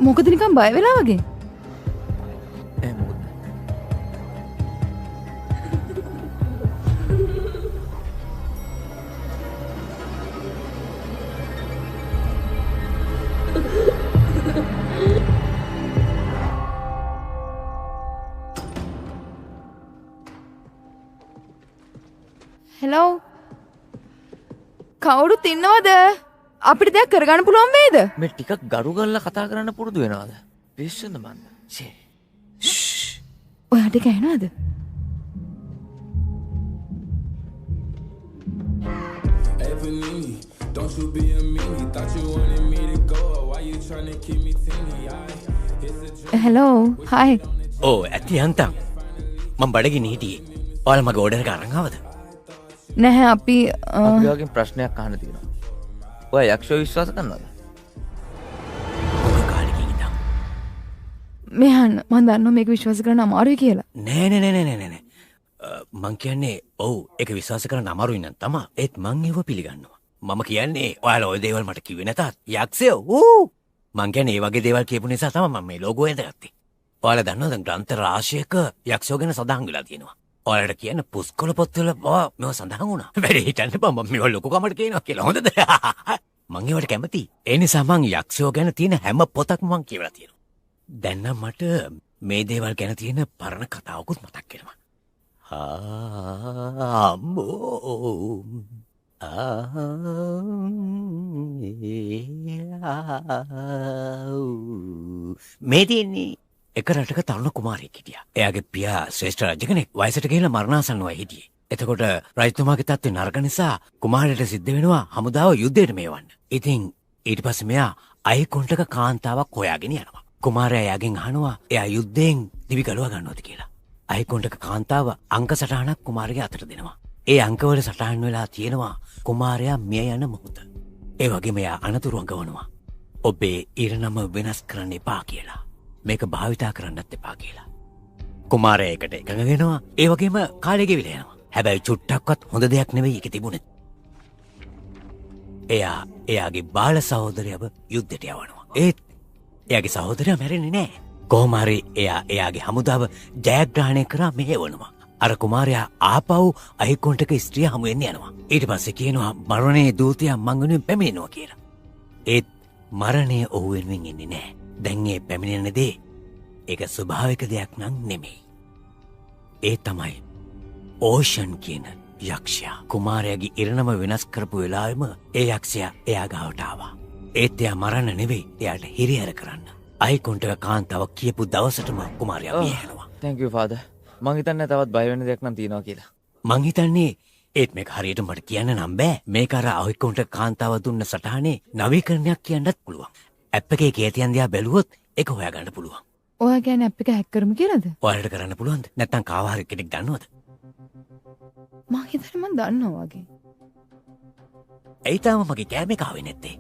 මොකද නිකන් බය වෙලා වගේ? හෙලෝ කවුරුත් ඉන්නවද? අපිට දෙයක් කරගන්න පුළුවන් වේද? මේ ටිකක් ගරු ගල්ලා කතා කරන්න පුරුදු වෙනවද? පිස්සුද මන්ද? ෂේ. ඔයාට කැහෙනවද? හෙලෝ හයි. ඕ ඇති යන්තම් මම බඩගිනි හිටියේ. ඔයාලා මගේ ඕඩර් එක අරන් ආවද? නැහැ අපි අපි වගේ ප්‍රශ්නයක් අහන්න තියෙනවා. ඔයා යක්ෂයෝ විශ්වාස කරනවද? මොන කාලෙකින් ඉඳන්? මෙහන්න මන් දන්නවා මේක විශ්වාස කරන්න අමාරුයි කියලා. නෑ. මං කියන්නේ ඔව් ඒක විශ්වාස කරන්න අමාරුයි නම් තමයි. ඒත් මං ඒව පිළිගන්නවා. මම කියන්නේ ඔයාලා ওই දේවල් මට කිව්වේ නැතත් යක්ෂයෝ මං කියන්නේ ඒ වගේ දේවල් කියපු නිසා තමයි මම මේ ලෝගෝ ඇඳගත්තේ. ඔයාලා දන්නවද ග්‍රන්ථ රාශියක යක්ෂයෝ ගැන සඳහන් වෙලා තියෙනවා. ඔයාලට කියන්න පුස්කොළ පොත්වල මේව සඳහන් වුණා. වැඩි හිතන්න එපා මම මේව ලොකු කමට කියනවා කියලා. හොඳද? මං ඒවට කැමතියි. ඒ නිසා මං යක්ෂයෝ ගැන තියෙන හැම පොතක්ම මං කියවලා තියෙනවා. දැන් නම් මට මේ දේවල් ගැන තියෙන පරණ කතාවකුත් මතක් වෙනවා. අම්මෝ මේ තියෙන්නේ එක රටක තරුණ කුමාරයෙක් හිටියා. එයාගේ පියා ශ්‍රේෂ්ඨ රජ කෙනෙක් වයසට ගිහිල්ලා මරණාසන්නව හිටියේ. එතකොට රජතුමාගේ තත්ත්වය නරක නිසා කුමාරයාට සිද්ධ වෙනවා හමුදාව යුද්ධයට මේවන්න. ඉතින් ඊට පස්සේ මෙයා අයිකොන්ටක කාන්තාවක් හොයාගෙන යනවා. කුමාරයා එයාගෙන් අහනවා එයා යුද්ධයෙන් දිවි ගලව ගන්නවද කියලා. අයිකොන්ටක කාන්තාව අංක සටහනක් කුමාරයාගේ අතට දෙනවා. ඒ අංකවල සටහන් වෙලා තියෙනවා කුමාරයා මිය යන මොහොත. ඒ වගේම එයා අනතුරු අඟවනවා. ඔබේ ඉරණම වෙනස් කරන්න එපා කියලා. මේක භාවිතා කරන්නත් එපා කියලා. කුමාරයා ඒකට එකඟ වෙනවා. ඒ වගේම කාලය ගෙවිලා යනවා. හැබැයි චුට්ටක්වත් හොඳ දෙයක් නෙවෙයි ඒක තිබුණේ. එයා එයාගේ බාල සහෝදරයව යුද්ධයට යවනවා. ඒත් එයාගේ සහෝදරයා මැරෙන්නේ නැහැ. කොහොම හරි එයාගේ හමුදාව ජයග්‍රහණය කරා මෙහෙවනවා. අර කුමාරයා ආපහු අයිකොන්ටක ස්ත්‍රිය හමු වෙන්න යනවා. ඊට පස්සේ කියනවා මරණයේ දූතයා මං වෙනුවෙන් පැමිණෙනවා කියලා. ඒත් මරණය ඔහු වෙනුවෙන් එන්නේ නැහැ. දැන් මේ පැමිණෙන දේ ඒක ස්වභාවික දෙයක් නම් නෙමෙයි. ඒ තමයි ඕෂන් කියන යක්ෂයා. කුමාරයාගේ ඉරණම වෙනස් කරපු වෙලාවෙම ඒ යක්ෂයා එයා ගාවට ආවා. ඒත් එයා මරන්න නෙවෙයි එයාට හිරිහැර කරන්න. අයිකොන්ටක කාන්තාව කියපු දවසටම කුමාරයා මිය යනවා. Thank you father. මං හිතන්නේ තවත් බය වෙන දෙයක් නම් තියෙනවා කියලා. මං හිතන්නේ ඒත් මේක හරියට මට කියන්න නම් බෑ. මේක අර අයිකොන්ටක කාන්තාව දුන්න සටහනේ නවීකරණයක් කියන්නත් පුළුවන්. ඇප් එකේ කේතියන් දිහා බැලුවොත් ඒක හොයාගන්න පුළුවන්. ඔයා කියන්නේ ඇප් එක හැක් කරමු කියලාද? ඔයාලට කරන්න පුළුවන්ද? නැත්නම් කාව හරි කෙනෙක් දන්නවද? මං හිතන්නේ මං දන්නවා වගේ. ඇයි තාම මගේ කෑම එක ආවේ නැත්තේ?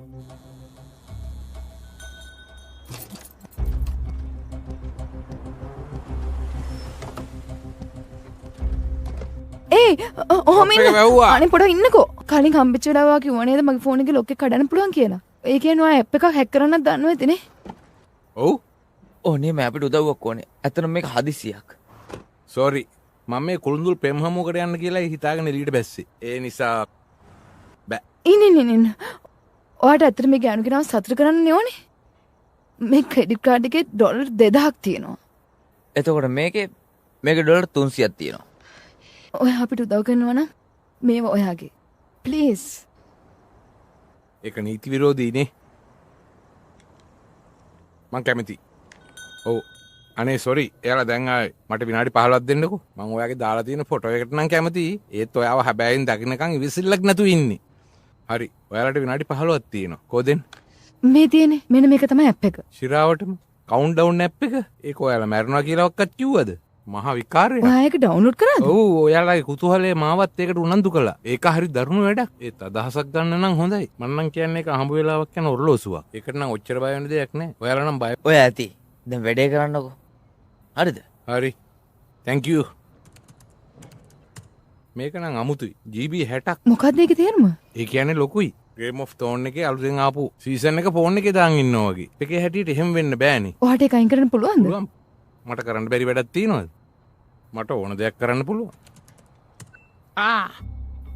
ඒ ඔහොම ඉන්න. වැව්වා. අනේ පොඩක් ඉන්නකෝ. කලින් හම්බෙච්ච වෙලාව කිව්වා නේද මගේ ෆෝන් එකේ ලොක් එක කඩන්න පුළුවන් කියලා. ඒ කියන්නේ ඔයා ඇප් එක හැක් කරන්නත් දන්නව ඇතිනේ. ඔව් ඕනේ මම අපිට උදව්වක් ඕනේ. ඇත්තටම මේක හදිසියක්. සෝරි මම මේ කුළුඳුල් පෙම් හමුවකට යන්න කියලා හිතාගෙන එළියට බැස්සේ. ඒ නිසා බෑ. ඉන්න. ඔයාට ඇත්තට මේ ගෑනු කෙනාව සතුට කරන්න ඕනේ. මේ ක්‍රෙඩිට් කාඩ් එකේ ඩොලර් 2000ක් තියෙනවා. එතකොට මේකේ ඩොලර් 300ක් තියෙනවා. ඔයා අපිට උදව් කරනවා නම් මේව ඔයාගේ. ප්ලීස්. එක නීති විරෝධීනේ මං කැමති. ඔව් අනේ සොරි එයාලා දැන් ආයේ මට විනාඩි 15ක් දෙන්නකෝ. මං ඔයාගේ දාලා තියෙන ෆොටෝ එකට නම් කැමතියි. ඒත් ඔයාව හැබෑයින් දකින්නකන් ඉවිසිල්ලක් නැතු ඉන්නේ. හරි ඔයාලට විනාඩි 15ක් තියෙනවා. කොහෙද? මේ තියෙන්නේ මෙන්න මේක තමයි ඇප් එක. ශිරාවටම කවුන්ට්ඩවුන් ඇප් එක. ඒක ඔයාලා මැරෙනවා කියලා ඔක්කත් කිව්වද? මහා විකාරයක්. ඔයා ඒක ඩවුන්ලෝඩ් කරාද? ඔව් ඔයාලගේ කුතුහලයේ මාවත් ඒකට උනන්දු කළා. ඒක හරි දරුණු වැඩක්. ඒත් අදහසක් ගන්න නම් හොඳයි. මම නම් කියන්නේ ඒක හම්බ වෙලාවක් යන ඔරලෝසුවක්. ඒකට නම් ඔච්චර බය වෙන දෙයක් නෑ. ඔයාලා නම් බය. ඔය ඇති. දැන් වැඩේ කරන්නකෝ. හරිද? හරි. thank you. මේක නම් අමුතුයි. GB 60ක්. මොකක්ද ඒකේ තේරුම? ඒ කියන්නේ ලොකුයි. Game of Thrones එකේ අලුතෙන් ආපු සීසන් එක ෆෝන් එකේ දාන් ඉන්නවා වගේ. ඒකේ හැටියට එහෙම වෙන්න බෑනේ. ඔයාට ඒක අයින් කරන්න පුළුවන්ද? පුළුවන්. මට කරන්න බැරි වැඩක් තියෙනවද? මට ඕන දෙයක් කරන්න පුළුවන්.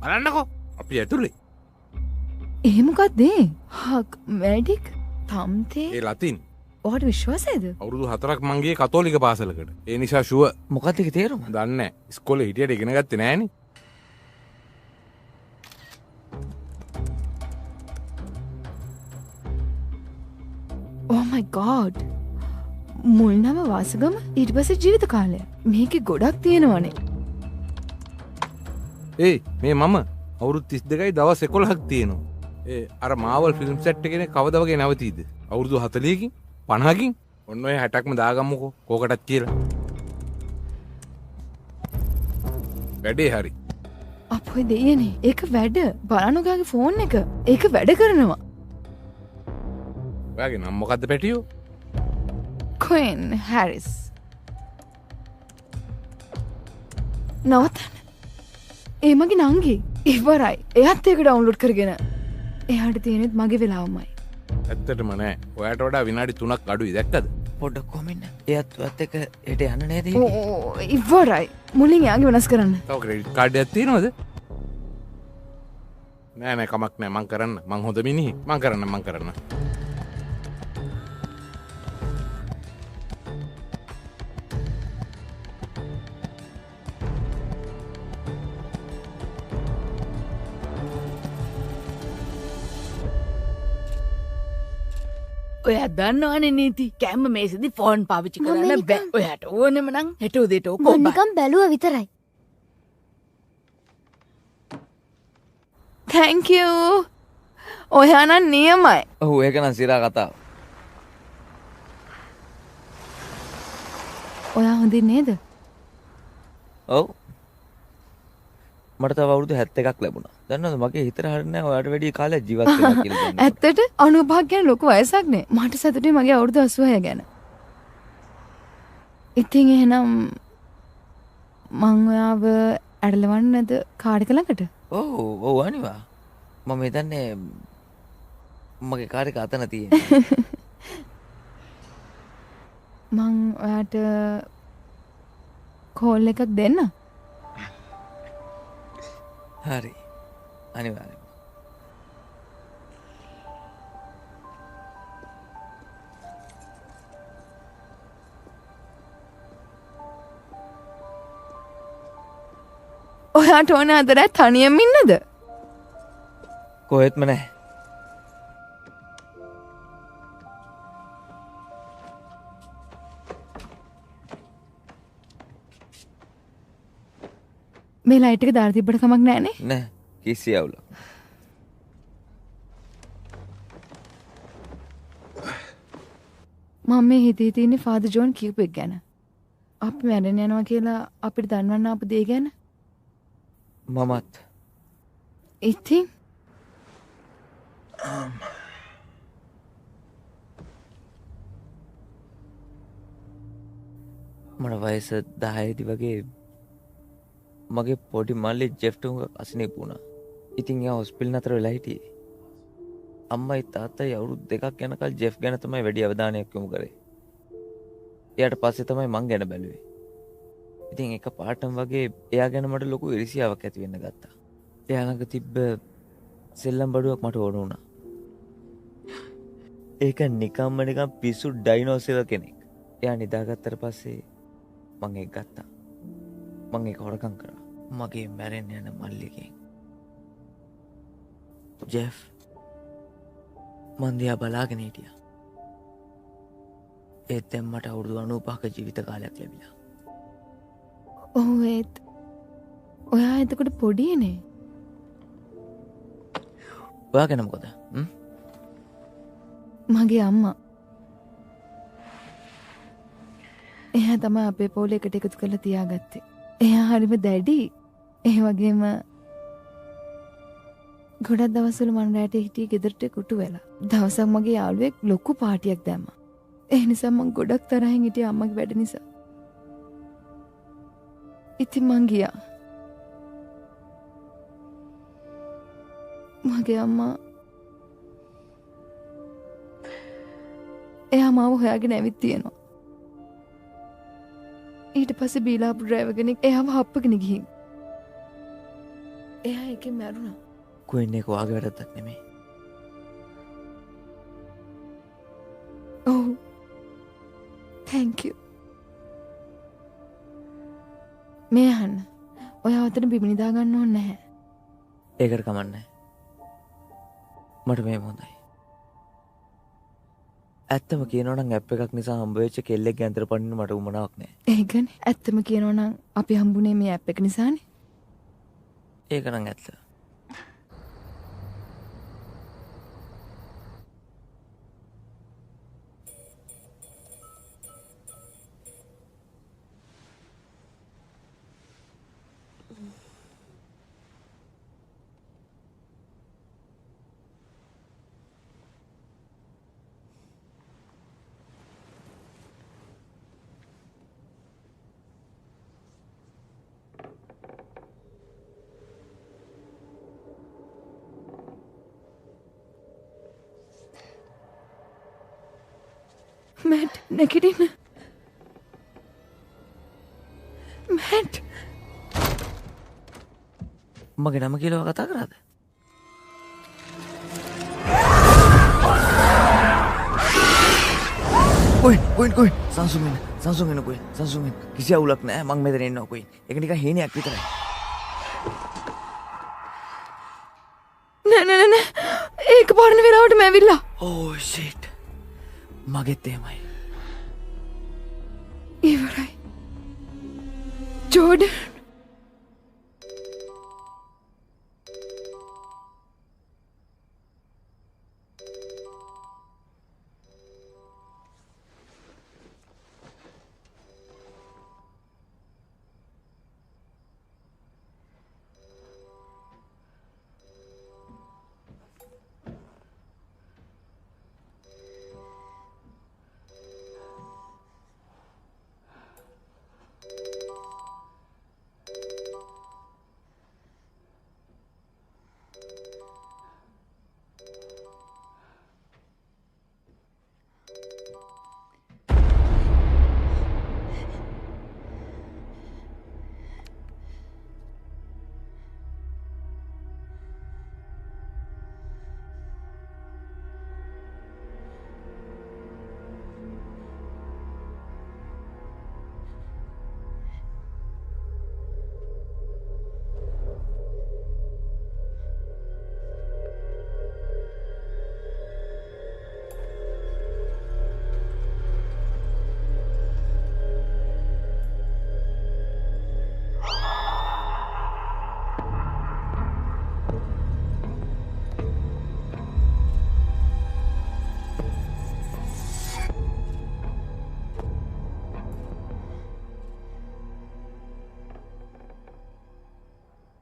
බලන්නකෝ. අපි ඇතුලේ. ඒ මොකක්ද ඒ? හක් මැඩික් තම්තේ. ඒ ලතින්. ඔයාට විශ්වාසයද? අවුරුදු 4ක් මං ගියේ කතෝලික පාසලකට. ඒ නිසා ෂුවර්. මොකක්ද ඒකේ තේරුම? දන්නේ නැහැ. ඉස්කෝලේ හිටියට ඉගෙන ගත්තේ නෑනේ. Oh my god. මුල් නම වාසගම ඊට පස්සේ ජීවිත කාලය. මේකේ ගොඩක් තියෙනවනේ. ඒ මේ මම අවුරුදු 32යි දවස් 11ක් තියෙනවා. ඒ අර මාවල් ෆිල්ම් සෙට් එකේ කවද වගේ නැවතීද? අවුරුදු 40කින් 50කින් ඔන්න ඔය 60ක්ම දාගමුකෝ කෝකටත් කියලා. වැඩේ හරි. අපොයි දෙයනේ. ඒක වැඩ. බලන්න ඔයාගේ ෆෝන් එක. ඒක වැඩ කරනවා. ඔයාගේ නම මොකද්ද පැටියෝ? Queen Harris. නවත්තන්න. ඒ මගේ නංගි. ඉවරයි. එයාත් ඒක ඩවුන්ලෝඩ් කරගෙන. එයාට තියෙනෙත් මගේ වෙලාවමයි. ඇත්තටම නෑ. ඔයාට වඩා විනාඩි 3ක් අඩුයි දැක්කද? පොඩ්ඩක් කොමින්න. එයත් ඔයත් එක හෙට යන්න නේද? ඕ ඉවරයි. මුලින් එයාගේ වෙනස් කරන්න. තව ක්‍රෙඩිට් කාඩ් එකක් තියෙනවද? නෑ නෑ කමක් නෑ මං කරන්න. මං හොඳ මිනිහෙක්. මං කරන්න. ඔයා දන්නවනේ නීති කැම්ම මේසෙදි ෆෝන් පාවිච්චි කරන්න බෑ. ඔයාට ඕනෙම නම් හෙට උදේට ඔක්කොම මම නිකන් බැලුවා විතරයි. Thank you. ඔයා නම් නියමයි. ඔව් ඒක නම් සිරා කතාව. ඔයා හොඳින් නේද? ඔව්. මට තව අවුරුදු 71ක් ලැබුණා. දන්නවද මගේ හිතට හරියන්නේ නැහැ ඔයාට වැඩි කාලයක් ජීවත් වෙනවා කියලා දැන්. ඇත්තට 95ක් ගැන ලොකු වයසක් නේ. මට සතුටුයි මගේ අවුරුදු 86 ගැන. ඉතින් එහෙනම් මං ඔයාව ඇඩලවන්නද කාඩ් එක ළඟට? ඔව් අනිවා. මම හිතන්නේ මගේ කාර් එක අතන තියෙන්නේ. මං ඔයාට කෝල් එකක් දෙන්න. හරි. අනිවාර්යයෙන්. ඔයාට ඕන අදර තනියම ඉන්නද? කොහෙත්ම නැහැ. මේ ලයිට් එක දාලා තිබ්බට කමක් නැහනේ. නෑ කිසි අවුලක්. මම මේ හිතේ තියෙන ෆාදර් ජෝන් කියපු එක ගැන. අපි මැරෙන්න යනවා කියලා අපිට දන්වන්න අප දේ ගැන. මමත් ඉතින් මට වයස 10 වගේ මගේ පොඩි මල්ලි ජෙෆ්ට හුඟක් අසනීප වුණා. ඉතින් එයා හොස්පිටල් නතර වෙලා හිටියේ. අම්මයි තාත්තයි අවුරුදු 2ක් යනකල් ජෙෆ් ගැන තමයි වැඩි අවධානයක් යොමු කරේ. එයාට පස්සේ තමයි මං ගැන බැලුවේ. ඉතින් එක පාටම වගේ එයා ගැන මට ලොකු ඉරිසියාවක් ඇති වෙන්න ගත්තා. එයා ළඟ තිබ්බ සෙල්ලම් බඩුවක් මට ඕන වුණා. ඒක නිකන් පිස්සු ඩයිනෝසර් කෙනෙක්. එයා නිදාගත්තට පස්සේ මං ඒක ගත්තා. මං ඒක හොරකම් කරා. මගේ මැරෙන්න යන මල්ලිගෙන්. ජෙෆ් මන් දිහා බලාගෙන හිටියා. ඒත් දැන් මට අවුරුදු 95ක ජීවිත කාලයක් ලැබිලා. ඔව් ඒත් ඔයා එතකොට පොඩියනේ. ඔයා ගැන මොකද? මගේ අම්මා. එයා තමයි අපේ පවුල එකට එකතු කරලා තියාගත්තේ. එයා හරිම දැඩි. ඒ වගේම ගොඩක් දවස්වල මම රැට හිටියේ ගෙදරට කුටු වෙලා. දවසක් මගේ යාළුවෙක් ලොකු පාටියක් දැම්මා. ඒ නිසා මම ගොඩක් තරහින් හිටියේ අම්මගේ වැඩ නිසා. ඉතින් මං ගියා. මගේ අම්මා එයා මාව හොයාගෙන ඇවිත් තියෙනවා. ඊට පස්සේ බීලාපු ඩ්‍රයිවර් කෙනෙක් එයාව හප්පගෙන ගිහින්. එයා එකෙන් මැරුණා. කුයින් එක වාගේ වැඩක් නෙමෙයි. ඔව්. thank you. මේ අහන්න. ඔයා අතන බිම නිදා ගන්න ඕනේ නැහැ. ඒකට කමන්නේ. මට මේ හොඳයි. ඇත්තම කියනවා නම් ඇප් එකක් නිසා හම්බ වෙච්ච කෙල්ලෙක් ගැන්තර පනින්න මට උමනාවක් නැහැ. ඒකනේ. ඇත්තම කියනවා නම් අපි හම්බුනේ මේ ඇප් එක නිසානේ. ඒක නම් ඇත්ත. මැට් නැගිටින්න. මැට් මගේ නම කියලා කතා කරාද? කොයින් සංසුන් වෙන කොයින් කිසි අවුලක් නැහැ. මං මෙතන ඉන්නවා කොයින්. ඒක නිකන් හේනයක් විතරයි. නෑ ඒක පරණ වෙලාවටම ඇවිල්ලා. ඕ ෂිට්. මගෙත් එහෙමයි. ඉවරයි. Jordan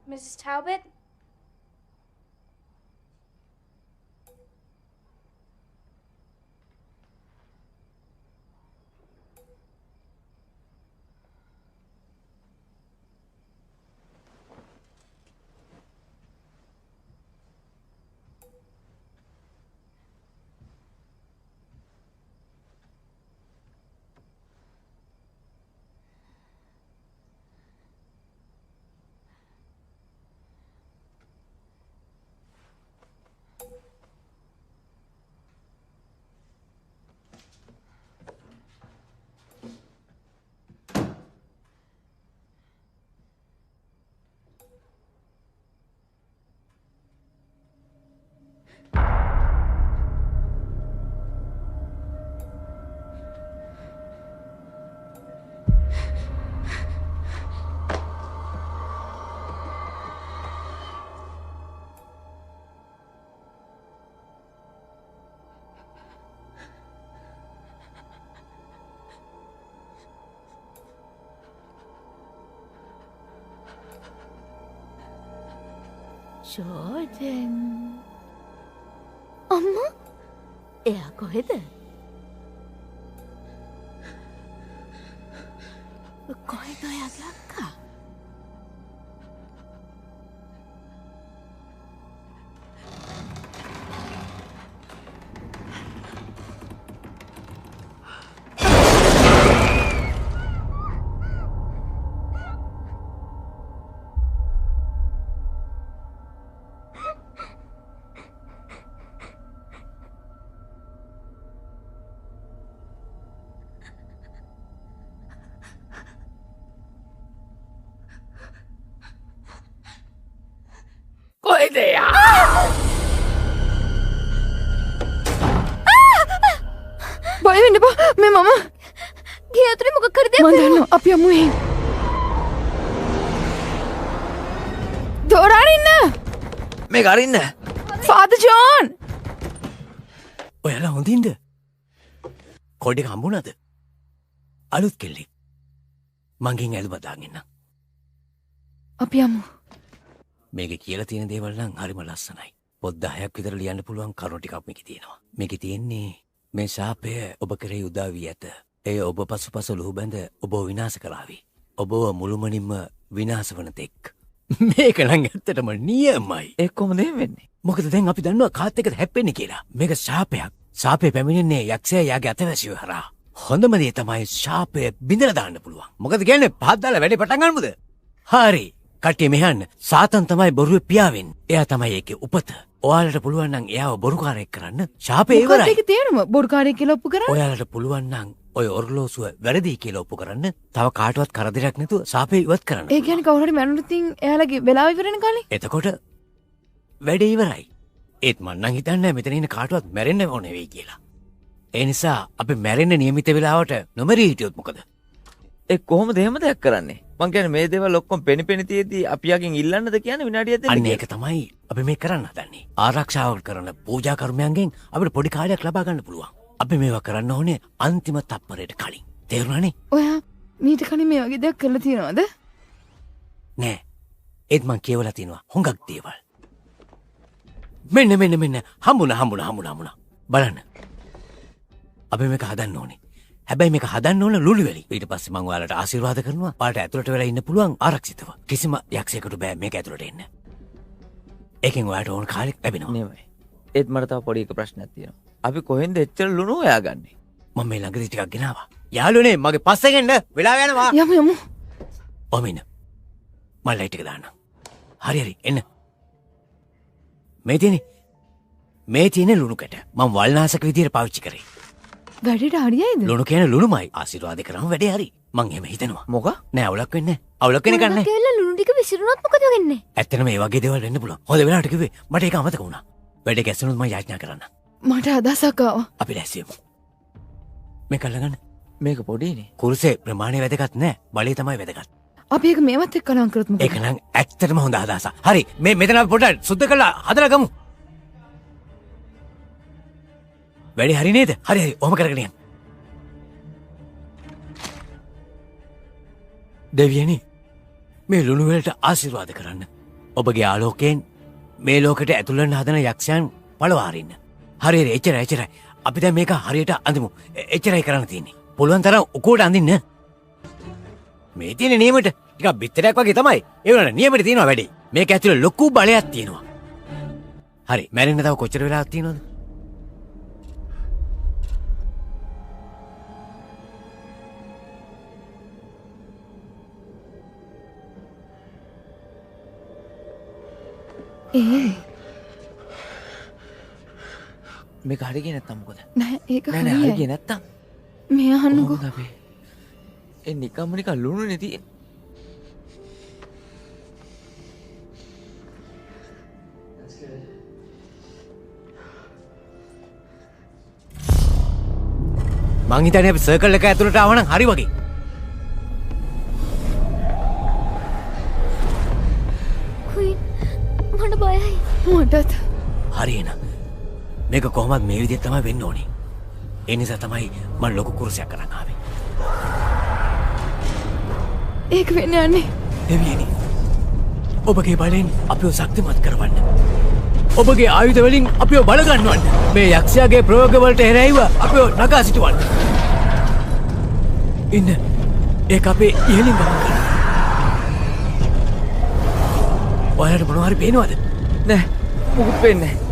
Mrs. Talbot? ජෝඩන් අම්මා එයා කොහෙද? කොහෙද ඔයාගේ අක්කා? කොහෙද එයා? බය වෙන්න එපා. මේ මම ගේ ඇතුලේ මොකක් හරි දෙයක් මම දන්නවා. අපි යමු එහෙන්. දොරාරින්න. මේ අරින්න. Father John. ඔයාලා හොඳින්ද? කෝඩ් එක හම්බුණාද? අලුත් කෙල්ලෙක්. මංගෙන් ඇල්ම දාගෙන. අපි යමු. මේක කියලා තියෙන දේවල් නම් හරිම ලස්සනයි. පොත් 10ක් විතර ලියන්න පුළුවන් කරුණු ටිකක් මේකේ තියෙනවා. මේකේ තියෙන්නේ මේ ශාපය ඔබ කරේ උදා වී ඇත. එය ඔබ පසුපස ලුහුබැඳ ඔබ විනාශ කළාවි. ඔබව මුළුමනින්ම විනාශ වන තෙක්. මේක නම් ඇත්තටම නියමයි. ඒ කොහොමද වෙන්නේ? මොකද දැන් අපි දන්නවා කාත් එක්කද හැප්පෙන්නේ කියලා. මේක ශාපයක්. ශාපේ පැමිණෙන්නේ යක්ෂයා යාගේ අතවැසියෝ හරහා. හොඳම දේ තමයි ශාපය බිඳලා දාන්න පුළුවන්. මොකද කියන්නේ පහත් දාලා වැඩේ පටන් ගන්නමුද? හරි. කට්ටිය මෙහන්න සාතන් තමයි බොරුවේ පියාවෙන්. එයා තමයි ඒකේ උපත. ඔයාලට පුළුවන් නම් එයාව බොරුකාරයෙක් කරන්න. ශාපේ ඉවරයි. මොකක්ද ඒක තේරුම? බොරුකාරයෙක් කියලා ඔප්පු කරා? ඔයාලට පුළුවන් නම් ඔය ඔර්ලෝසුව වැරදි කියලා ඔප්පු කරන්න. තව කාටවත් කරදරයක් නැතුව ශාපේ ඉවත් කරන්න. ඒ කියන්නේ කවුරු හරි මැරුණොත් එයාලගේ වෙලාව ඉවර වෙන කාලේ? එතකොට වැඩේ ඉවරයි. ඒත් මං නම් හිතන්නේ මෙතන ඉන්න කාටවත් මැරෙන්න ඕනේ වෙයි කියලා. ඒ නිසා අපි මැරෙන්න නියමිත වෙලාවට නොමරී හිටියොත් මොකද? ඒ කොහොමද එහෙම දෙයක් කරන්නේ? මං කියන්නේ මේ දේවල් ඔක්කොම පෙනි තියෙද්දි අපි යකින් ඉල්ලන්නද කියන්නේ විනාඩියක් දෙන්න අන්න ඒක තමයි අපි මේ කරන්න හදන්නේ. ආරක්ෂාව කරන පූජා කර්මයන්ගෙන් අපිට පොඩි කාලයක් ලබා ගන්න පුළුවන්. අපි මේවා කරන්න ඕනේ අන්තිම තප්පරයට කලින්. තේරුණානේ? ඔයා මීට කලින් මේ වගේ දෙයක් කරලා තියෙනවද? නෑ. ඒත් මං කියවලා තියෙනවා හුඟක් දේවල්. මෙන්න හම්බුණා. බලන්න. අපි මේක හදන්න ඕනේ. හැබැයි මේක හදන්න ඕන ලුණු වෙලි. ඊට පස්සේ මම ඔයාලට ආශිර්වාද කරනවා. ඔයාලට ඇතුළට වෙලා ඉන්න පුළුවන් ආරක්ෂිතව. කිසිම යක්ෂයෙකුට බෑ මේක ඇතුළට එන්න. ඒකෙන් ඔයාලට ඕන කාලෙක ලැබෙනවා. නෙමෙයි. ඒත් මට තව පොඩි එක ප්‍රශ්නයක් තියෙනවා. අපි කොහෙන්ද එච්චර ලුණු හොයාගන්නේ? මම මේ ළඟදී ටිකක් ගෙනාවා. යාළුවනේ මගේ පස්සෙන් එන්න වෙලාව යනවා. යමු. ඔමින. මම ලයිට් එක දාන්නම්. හරි එන්න. මේ තියෙන ලුණු කැට මම වල්නාශක විදියට පාවිච්චි කරේ. වැඩේට හරියයිද? ලුණු කියන ලුණුමයි. ආශිර්වාද කරාම වැඩේ හරි. මං එහෙම හිතනවා. මොක? නෑ අවුලක් වෙන්නේ නෑ. අවුලක් වෙන එකක් නෑ. කියලා ලුණු ටික විසිරුණොත් මොකද වෙන්නේ? ඇත්තටම මේ වගේ දේවල් වෙන්න පුළුවන්. හොඳ වෙලාවට කිව්වේ මට ඒක අමතක වුණා. වැඩේ ගැස්සුනොත් මම යාඥා කරන්න. මට අදහසක් ආවා. අපි ලැස්තියමු. මේක අල්ලගන්න. මේක පොඩිනේ. කුරුසේ ප්‍රමාණය වැදගත් නෑ. බලය තමයි වැදගත්. අපි ඒක මේවත් එක්ක කලං කරොත් මොකද? ඒක නම් ඇත්තටම හොඳ අදහසක්. හරි මේ මෙතන අපි පොඩ්ඩක් සුද්ධ කරලා හදලා ගමු. වැඩේ හරි නේද? හරි ඔහොම කරගෙන යන්න. දෙවියනි මේ ලුණු වලට ආශිර්වාද කරන්න. ඔබගේ ආලෝකයෙන් මේ ලෝකෙට ඇතුල් වෙන්න හදන යක්ෂයන් පළවා අරින්න. හරි එච්චරයි. අපි දැන් මේක හරියට අඳිමු. එච්චරයි කරන්න තියෙන්නේ. පුළුවන් තරම් උකුවට අඳින්න. මේ තියෙන නියමයට ටිකක් බිත්තරයක් වගේ තමයි. ඒ වුණාට නියමයට තියෙනවා වැඩේ. මේක ඇතුලේ ලොකු බලයක් තියෙනවා. හරි මැරෙන්න තව කොච්චර වෙලාවක් තියෙනවද? මේක හරි ගියේ නැත්තම් මොකද? නෑ ඒක නෑ හරි ගියේ නැත්තම් මේ අහන්නකෝ. කොහොමද අපි? ඒ නිකම්ම නිකන් ලුණුනේ තියෙන්නේ. මං හිතන්නේ අපි සර්කල් එක ඇතුළට ආවනම් හරි වගේ. කුයින් මට බයයි. මටත්. හරි එහෙනම්. මේක කොහොමද මේ විදිහට තමයි වෙන්න ඕනේ. ඒ නිසා තමයි මම ලොකු කුරුසයක් අරන් ආවේ. ඒක වෙන්නේ යන්නේ. දෙවියනි. ඔබගේ බලෙන් අපිව ශක්තිමත් කරවන්න. ඔබගේ ආයුධ වලින් අපිව බලගන්නවන්න. මේ යක්ෂයාගේ ප්‍රයෝගවලට එරෙහිව අපිව නගා සිටවන්න. ඉන්න ඒක අපේ ඉහළින් ගමන් කරන්න. ඔයාලට මොනවා හරි පේනවද? නෑ මොකුත් පේන්නේ නෑ.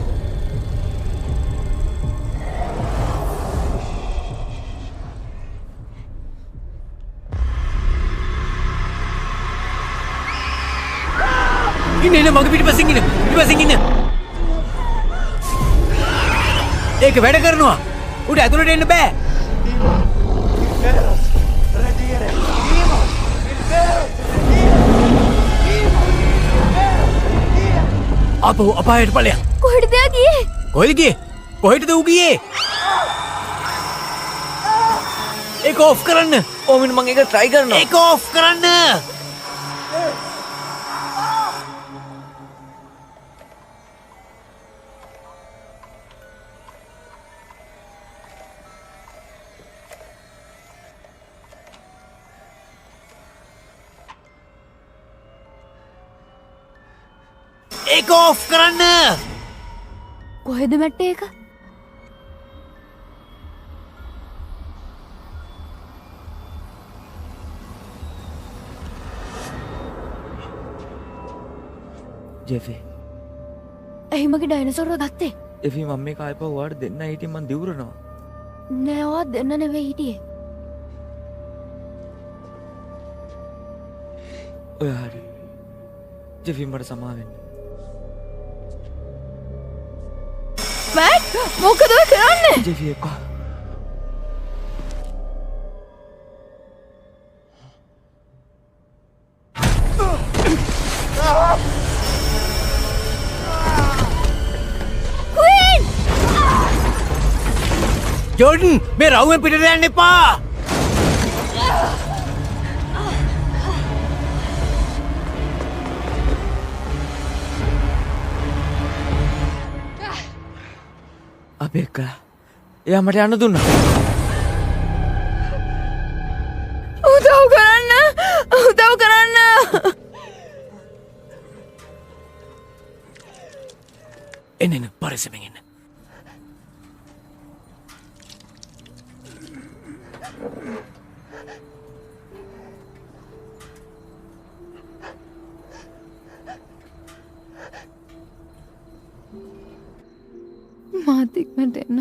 ඉන්න මගේ පිටිපස්සෙන් ඉන්න. පිටිපස්සෙන් ඉන්න. ඒක වැඩ කරනවා. උඩ ඇතුළට එන්න බෑ. අපෝ අපායට ඵලයක්. කොහෙටද එයා ගියේ? කොහෙද ගියේ? කොහෙටද ඌ ගියේ? ඒක ඔෆ් කරන්න. ඕමින් මම ඒක try කරනවා. ඒක ඔෆ් කරන්න. ඒක ඔෆ් කරන්න. කොහෙද මැට්ටේ එක? ජෙෆි ඇයි මගේ ඩයිනසෝර්ව ගත්තේ? ජෙෆි මම මේක ආයෙ ඔයාලට දෙන්න හිටින් මං දිවුරනවා. නෑ ඔයා දෙන්න නෙවෙයි හිටියේ. ඔයා හරි. ජෙෆි මට සමා වෙන්න. මැට් මොකද ඔය කරන්නේ? ජෙෆි එපා. ජෝඩන් මේ රවුමෙන් පිටට යන්න එපා. අපේ එක්කලා එයා මට යන්න දුන්නා. උදව් කරන්න. උදව් කරන්න. එන්න පරිස්සමෙන් ඉන්න. මාත් ඉක්මනට එන්න.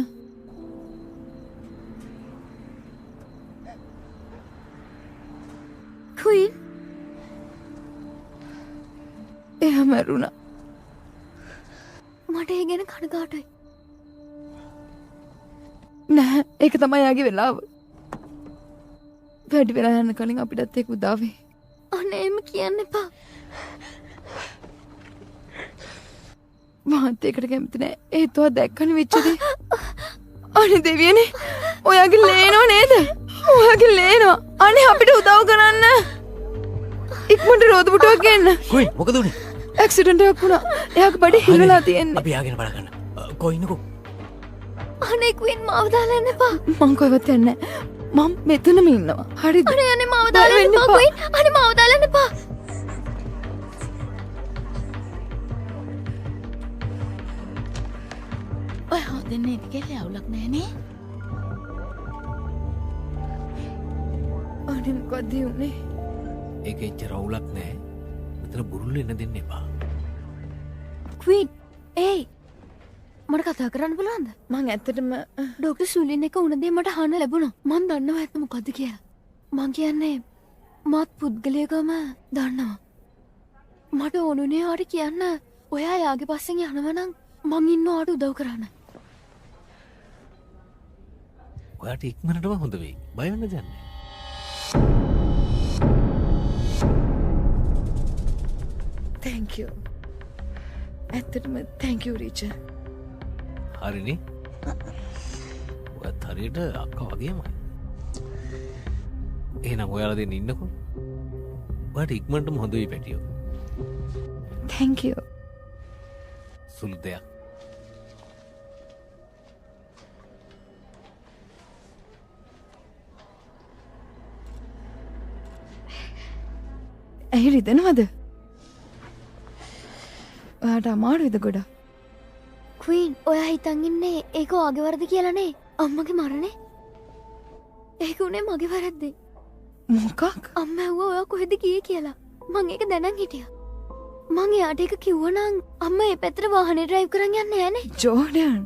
ක්වීන් එයා මැරුණා. මට ඒ ගැන කනගාටුයි. නෑ ඒක තමයි යාගේ වෙලාව. වැඩි වෙලා යන්න කලින් අපිටත් ඒක උදාවේ. අනේ එම කියන්න එපා. මාත් ඒකට කැමති නෑ. ඒතුවා දැක්කනේ වෙච්ච දේ. අනේ දෙවියනේ. ඔයාගේ ලේනෝ නේද? ඔයාගේ ලේනෝ. අනේ අපිට උදව් කරන්න. ඉක්මනට රෝදපුටුවක් ගෙන්න. කොයි මොකද උනේ? ඇක්සිඩන්ට් එකක් වුණා. එයාගේ බඩේ හිරලා තියෙන්නේ. අපි යාගෙන බලගන්න. කොයිනකෝ? අනේ ක්වීන් මාව දාලා යන්න එපා. මං කොහෙවත් යන්නේ නෑ. මම මෙතනම ඉන්නවා. හරිද? අනේ මාව දාලා යන්න එපා ක්වීන්. අනේ මාව දාලා යන්න එපා. ඔය හොදන්නේ ඉතිකෙල්ල අවුලක් නෑනේ. අනේ මොකද උනේ? ඒක එච්චර අවුලක් නෑ. මෙතන බුරුල් වෙන්න දෙන්න එපා. ක්වීන් ඒයි මට කතා කරන්න පුළුවන්ද? මං ඇත්තටම ඩොක්ටර් සුලින් එක උන දේ මට අහන්න ලැබුණා. මං දන්නවා ඇත්ත මොකද්ද කියලා. මං කියන්නේ මාත් පුද්ගලයාගම දන්නවා. මට ඕනුනේ ආට කියන්න ඔයා යාගේ පස්සෙන් යනවා නම් මං ඉන්නවා ආට උදව් කරන්න. ඔයාට ඉක්මනටම හොඳ වෙයි. බය වෙන්න දෙයක් නෑ. thank you. ඇත්තටම thank you රීචර්. හරිනේ. ඔයත් හරියට අක්කා වගේමයි. එහෙනම් ඔයාලා දෙන්න ඉන්නකෝ. ඔයාට ඉක්මනටම හොඳ වෙයි පැටියෝ. thank you. සුළු දෙයක්. ඇයි රිදෙනවද? ඔයාට අමාරුයිද ගොඩක්? ක්වීන් ඔයා හිතන් ඉන්නේ ඒක ඔයාගේ වරද කියලානේ. අම්මගේ මරණේ. ඒක උනේ මගේ වැරද්දේ. මොකක්? අම්මා ඇහුවා ඔයා කොහෙද ගියේ කියලා. මං ඒක දැනන් හිටියා. මං එයාට ඒක කිව්වනම් අම්මා ඒ පැත්තට වාහනේ ඩ්‍රයිව් කරන් යන්නේ නෑනේ. ජෝඩන්.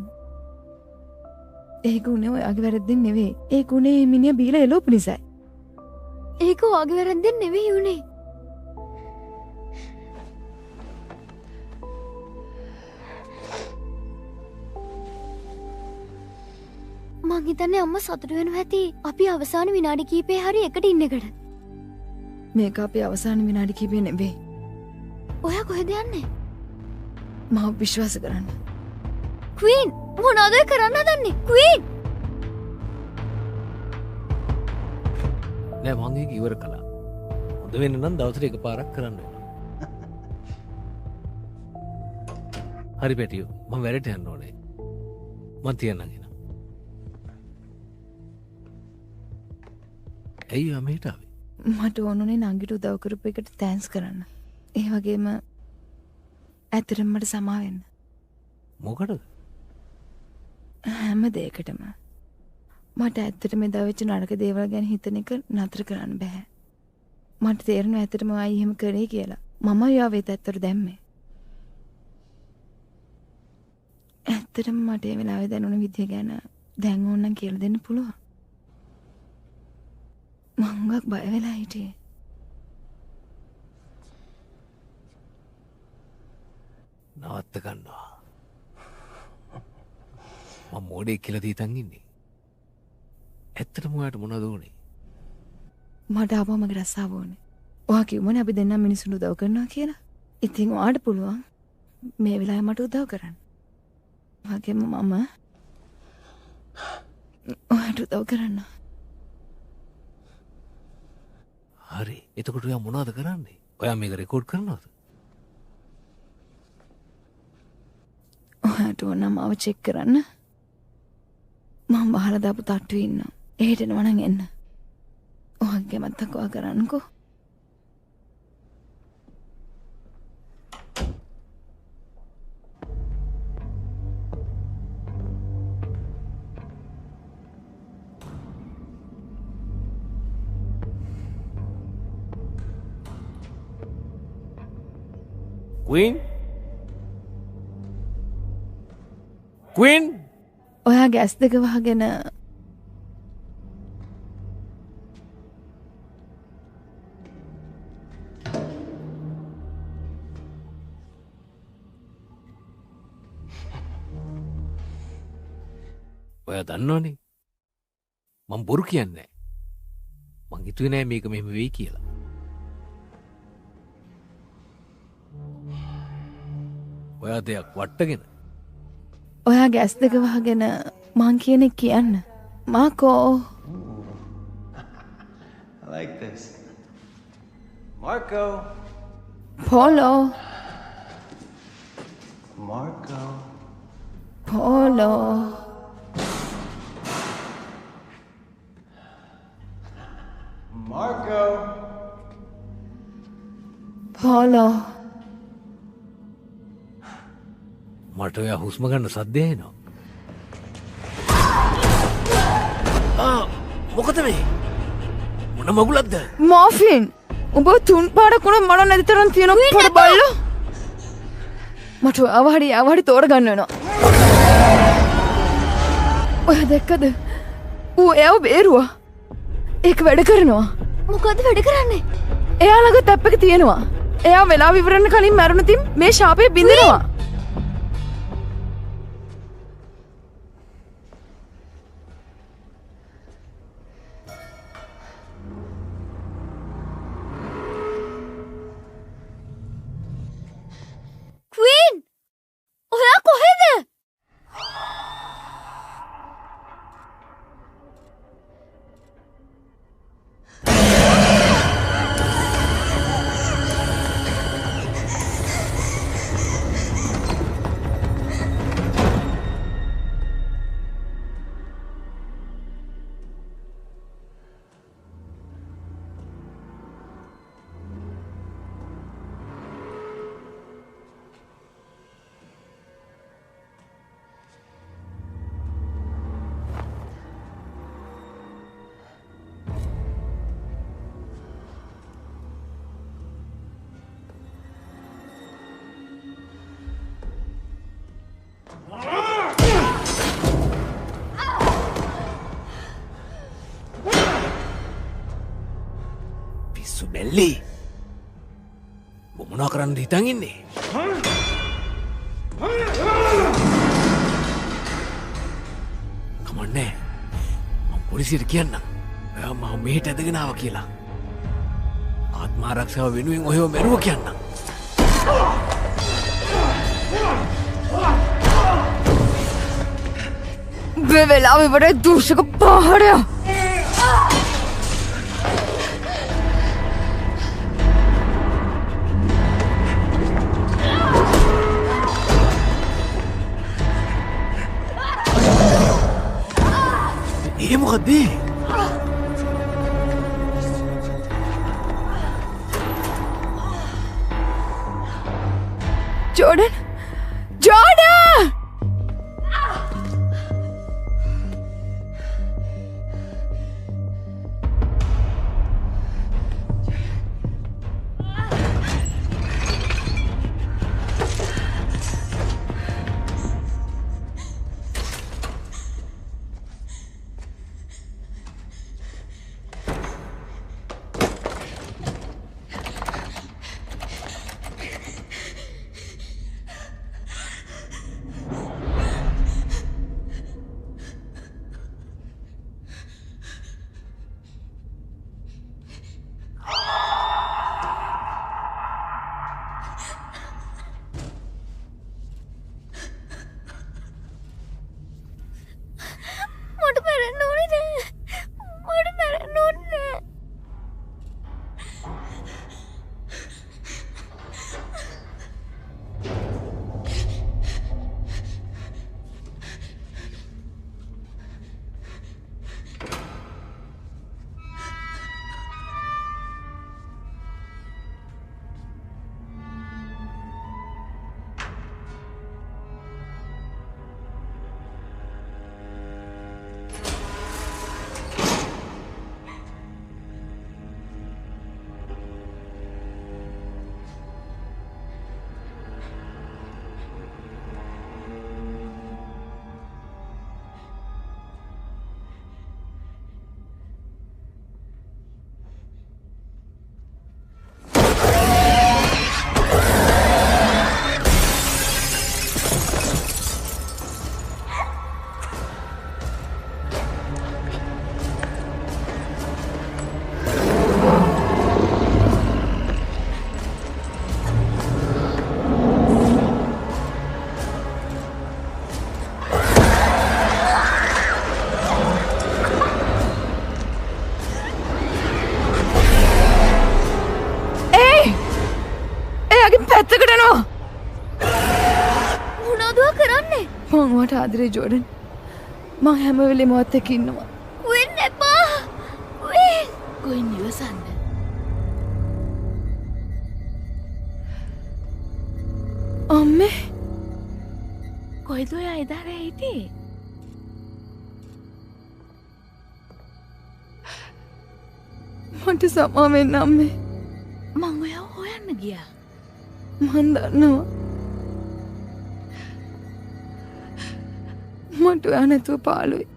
ඒක උනේ ඔයාගේ වැරද්දෙන් නෙවෙයි. ඒක උනේ මිනිහා බීලා එළවපු නිසායි. ඒක ඔයාගේ වැරද්දෙන් නෙවෙයි උනේ. මං හිතන්නේ අම්මා සතුටු වෙනවා ඇති අපි අවසාන විනාඩි කීපේ හරි එකට ඉන්න එකට. මේක අපේ අවසාන විනාඩි කිහිපේ නෙවෙයි. ඔයා කොහෙද යන්නේ? මාව විශ්වාස කරන්න. ක්වීන් මොනවද ඔය කරන්න හදන්නේ? ක්වීන් නෑ මං ඒක ඉවර කළා. හොඳ වෙන්න නම් දවසට එකපාරක් කරන්න වෙනවා. හරි පැටියෝ මම වැඩට යන්න ඕනේ. මං තියන්නම් එන. ඇයි අමේට ආවේ? මට ඕනුනේ නංගිට උදව් කරපු එකට තෑන්ක්ස් කරන්න. ඒ වගේම ඇත්තටම මට සමා වෙන්න. මොකටද? හැම දෙයකටම. මට ඇත්තටම එදා වෙච්ච නරක දේවල් ගැන හිතන එක නතර කරන්න බෑ. මට තේරෙනවා ඇත්තටම ආයි එහෙම කරේ කියලා. මම යාව ඒත් ඇත්තට දැම්මේ. ඇත්තටම මට ඒ වෙලාවේ දැනුණ විදිය ගැන දැන් ඕනනම් කියලා දෙන්න පුළුවන්. මංගක් බය වෙලා හිටියේ. නවත්ත ගන්නවා. මම මොඩේ කියලා දීතන් ඉන්නේ. ඇත්තටම ඔයාට මොනවද උනේ? මට ආපහු මගේ රස්සාව ඕනේ. ඔයා කිව්වනේ අපි දෙන්නා මිනිස්සුන්ට උදව් කරනවා කියලා. ඉතින් ඔයාට පුළුවන් මේ වෙලාවේ මට උදව් කරන්න. වගේම මම ඔයාට උදව් කරන්න. හරි. එතකොට ඔයා මොනවද කරන්නේ? ඔයා මේක රෙකෝඩ් කරනවද? ඔයාට ඕන නම් මාව චෙක් කරන්න. මම බහලා දාපු තට්ටුවේ ඉන්නවා. එහෙට එනවා නම් එන්න. ඔයාගේ මතක ඔයා කරන්නකෝ. Queen? Queen? ඔයා ගැස් දෙක වහගෙන ඔයා දන්නවනේ මම බොරු කියන්නේ නැහැ. මං හිතුවේ නෑ මේක මෙහෙම වෙයි කියලා. ඔයා දෙයක් වට්ටගෙන ඔයා ගැස් දෙක වහගෙන මං කියන එක කියන්න. Marco. I like this. Marco. Polo. Marco. Polo. Marco. Polo. මට ඔයා හුස්ම ගන්න සද්දය එනවා. මොකද මේ? මොන මගුලක්ද? මෝෆින්. උඹ තුන් පාරකුණ මඩ නැති තරම් තියෙන පොඩ බල්ලෝ. මට අවහරි තෝරගන්න වෙනවා. ඔයා දැක්කද? ඌ එයාව බේරුවා. ඒක වැඩ කරනවා. මොකද්ද වැඩ කරන්නේ? එයා ළඟ තැප් එක තියෙනවා. එයා වෙලාව ඉවරන්න කලින් මැරුණොතින් මේ ශාපය බිඳිනවා. ක්වීන් ඔයා කොහෙද? පිස්සු බැල්ලි මොනවා කරන්න හිතන් ඉන්නේ කමන්නේ මම පොලිසියට කියන්නම් ඔයා මම මෙහෙට ඇදගෙන ආවා කියලා ආත්මාරක්ෂාව වෙනුවෙන් ඔයව මැරුව කියන්නම් වෙලාවෙ වඩා දූෂක පහරයක් ඒ මොකද්ද ජෝඩන් ජෝඩන් මට මැරෙන්න ඕනේ නෑ. මට මැරෙන්න ඕනේ නෑ. පැත්තකට යනවා මොනවද කරන්නේ? මං වට ආදරේ ජෝඩන් මං හැම වෙලේම ඔයත් එක්ක ඉන්නවා වෙන්න එපා. වෙන්න. කොයින් ඉවසන්න. අම්මේ කොයිද ඔයා එදාරේ හිටියේ? මට සමා වෙන්න අම්මේ මං ඔයාව හොයන්න ගියා. මන් දන්නවා මට ඔයා නැතුව පාළුයි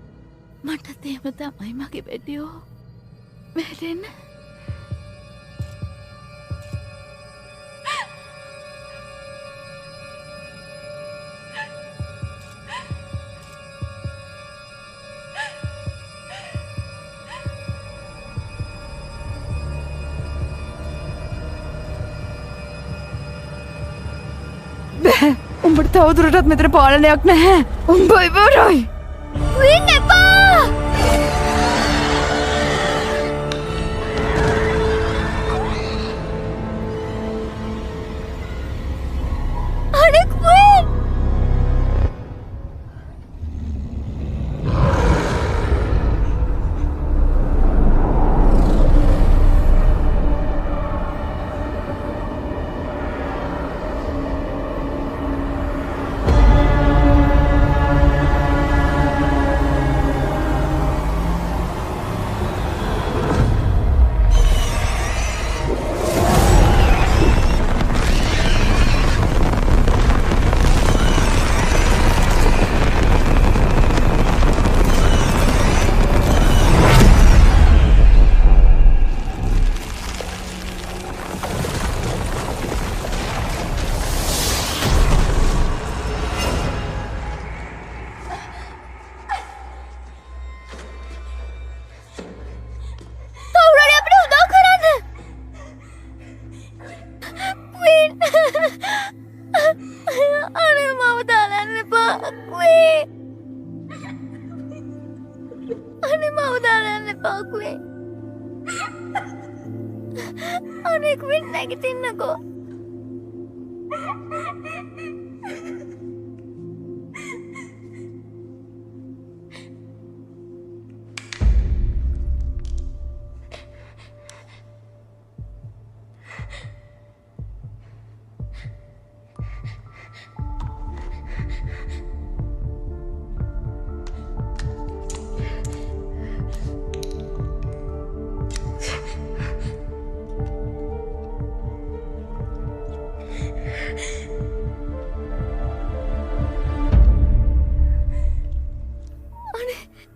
මටත් එහෙම තමයි මගේ බෙඩියෝ වැටෙන්න. බෑ උඹට තවදුරටත් මෙතන පාලනයක් නැහැ උඹ ඉවරයි වෙන්න එපා. අනෙක් වෙන්න. අනේ ක්වීන් නැගිටින්නකෝ.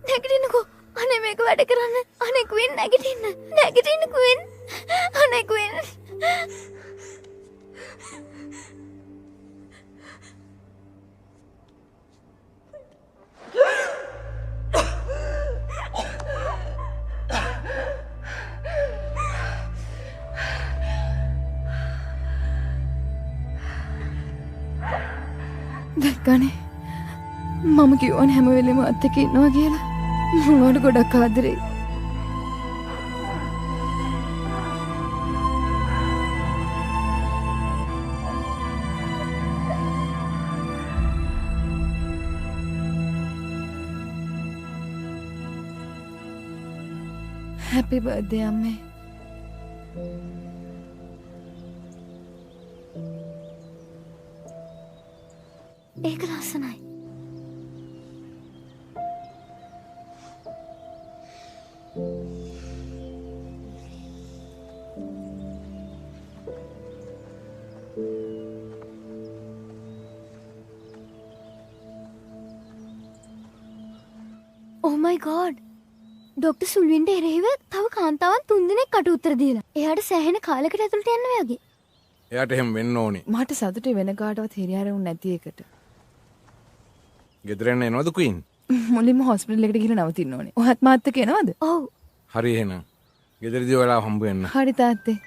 නැගිටින්නකෝ. අනේ මේක වැඩ කරන්න. අනේ ක්වීන් නැගිටින්න. නැගිටින්න ක්වීන්. අනේ ක්වීන්. දැක්කනේ මම කිව්වනේ හැම වෙලෙම අත් එක්ක ඉන්නවා කියලා. මම ඔයාලට ගොඩක් ආදරෙයි. Happy birthday අම්මේ. ඒක ලස්සනයි. Oh my god. ඩොක්ටර් සුල්වින්ට එරෙහිව තව කාන්තාවන් 3 දෙනෙක් කට උත්තර දීලා. එයාට සෑහෙන කාලයකට ඇතුළට යන්න වගේ. එයාට එහෙම වෙන්න ඕනේ. මට සතුටේ වෙන කාටවත් හිරියාරුන් නැති එකට. ගෙදර එන්න එනවද ක්වීන්? මුලින්ම හොස්පිටල් එකට ගිහලා නවතින්න ඕනේ. ඔහත් මාත් එක්ක එනවද? ඔව්. හරි එහෙනම්. ගෙදරදී ඔයාලා හම්බ වෙන්න. හරි තාත්තේ.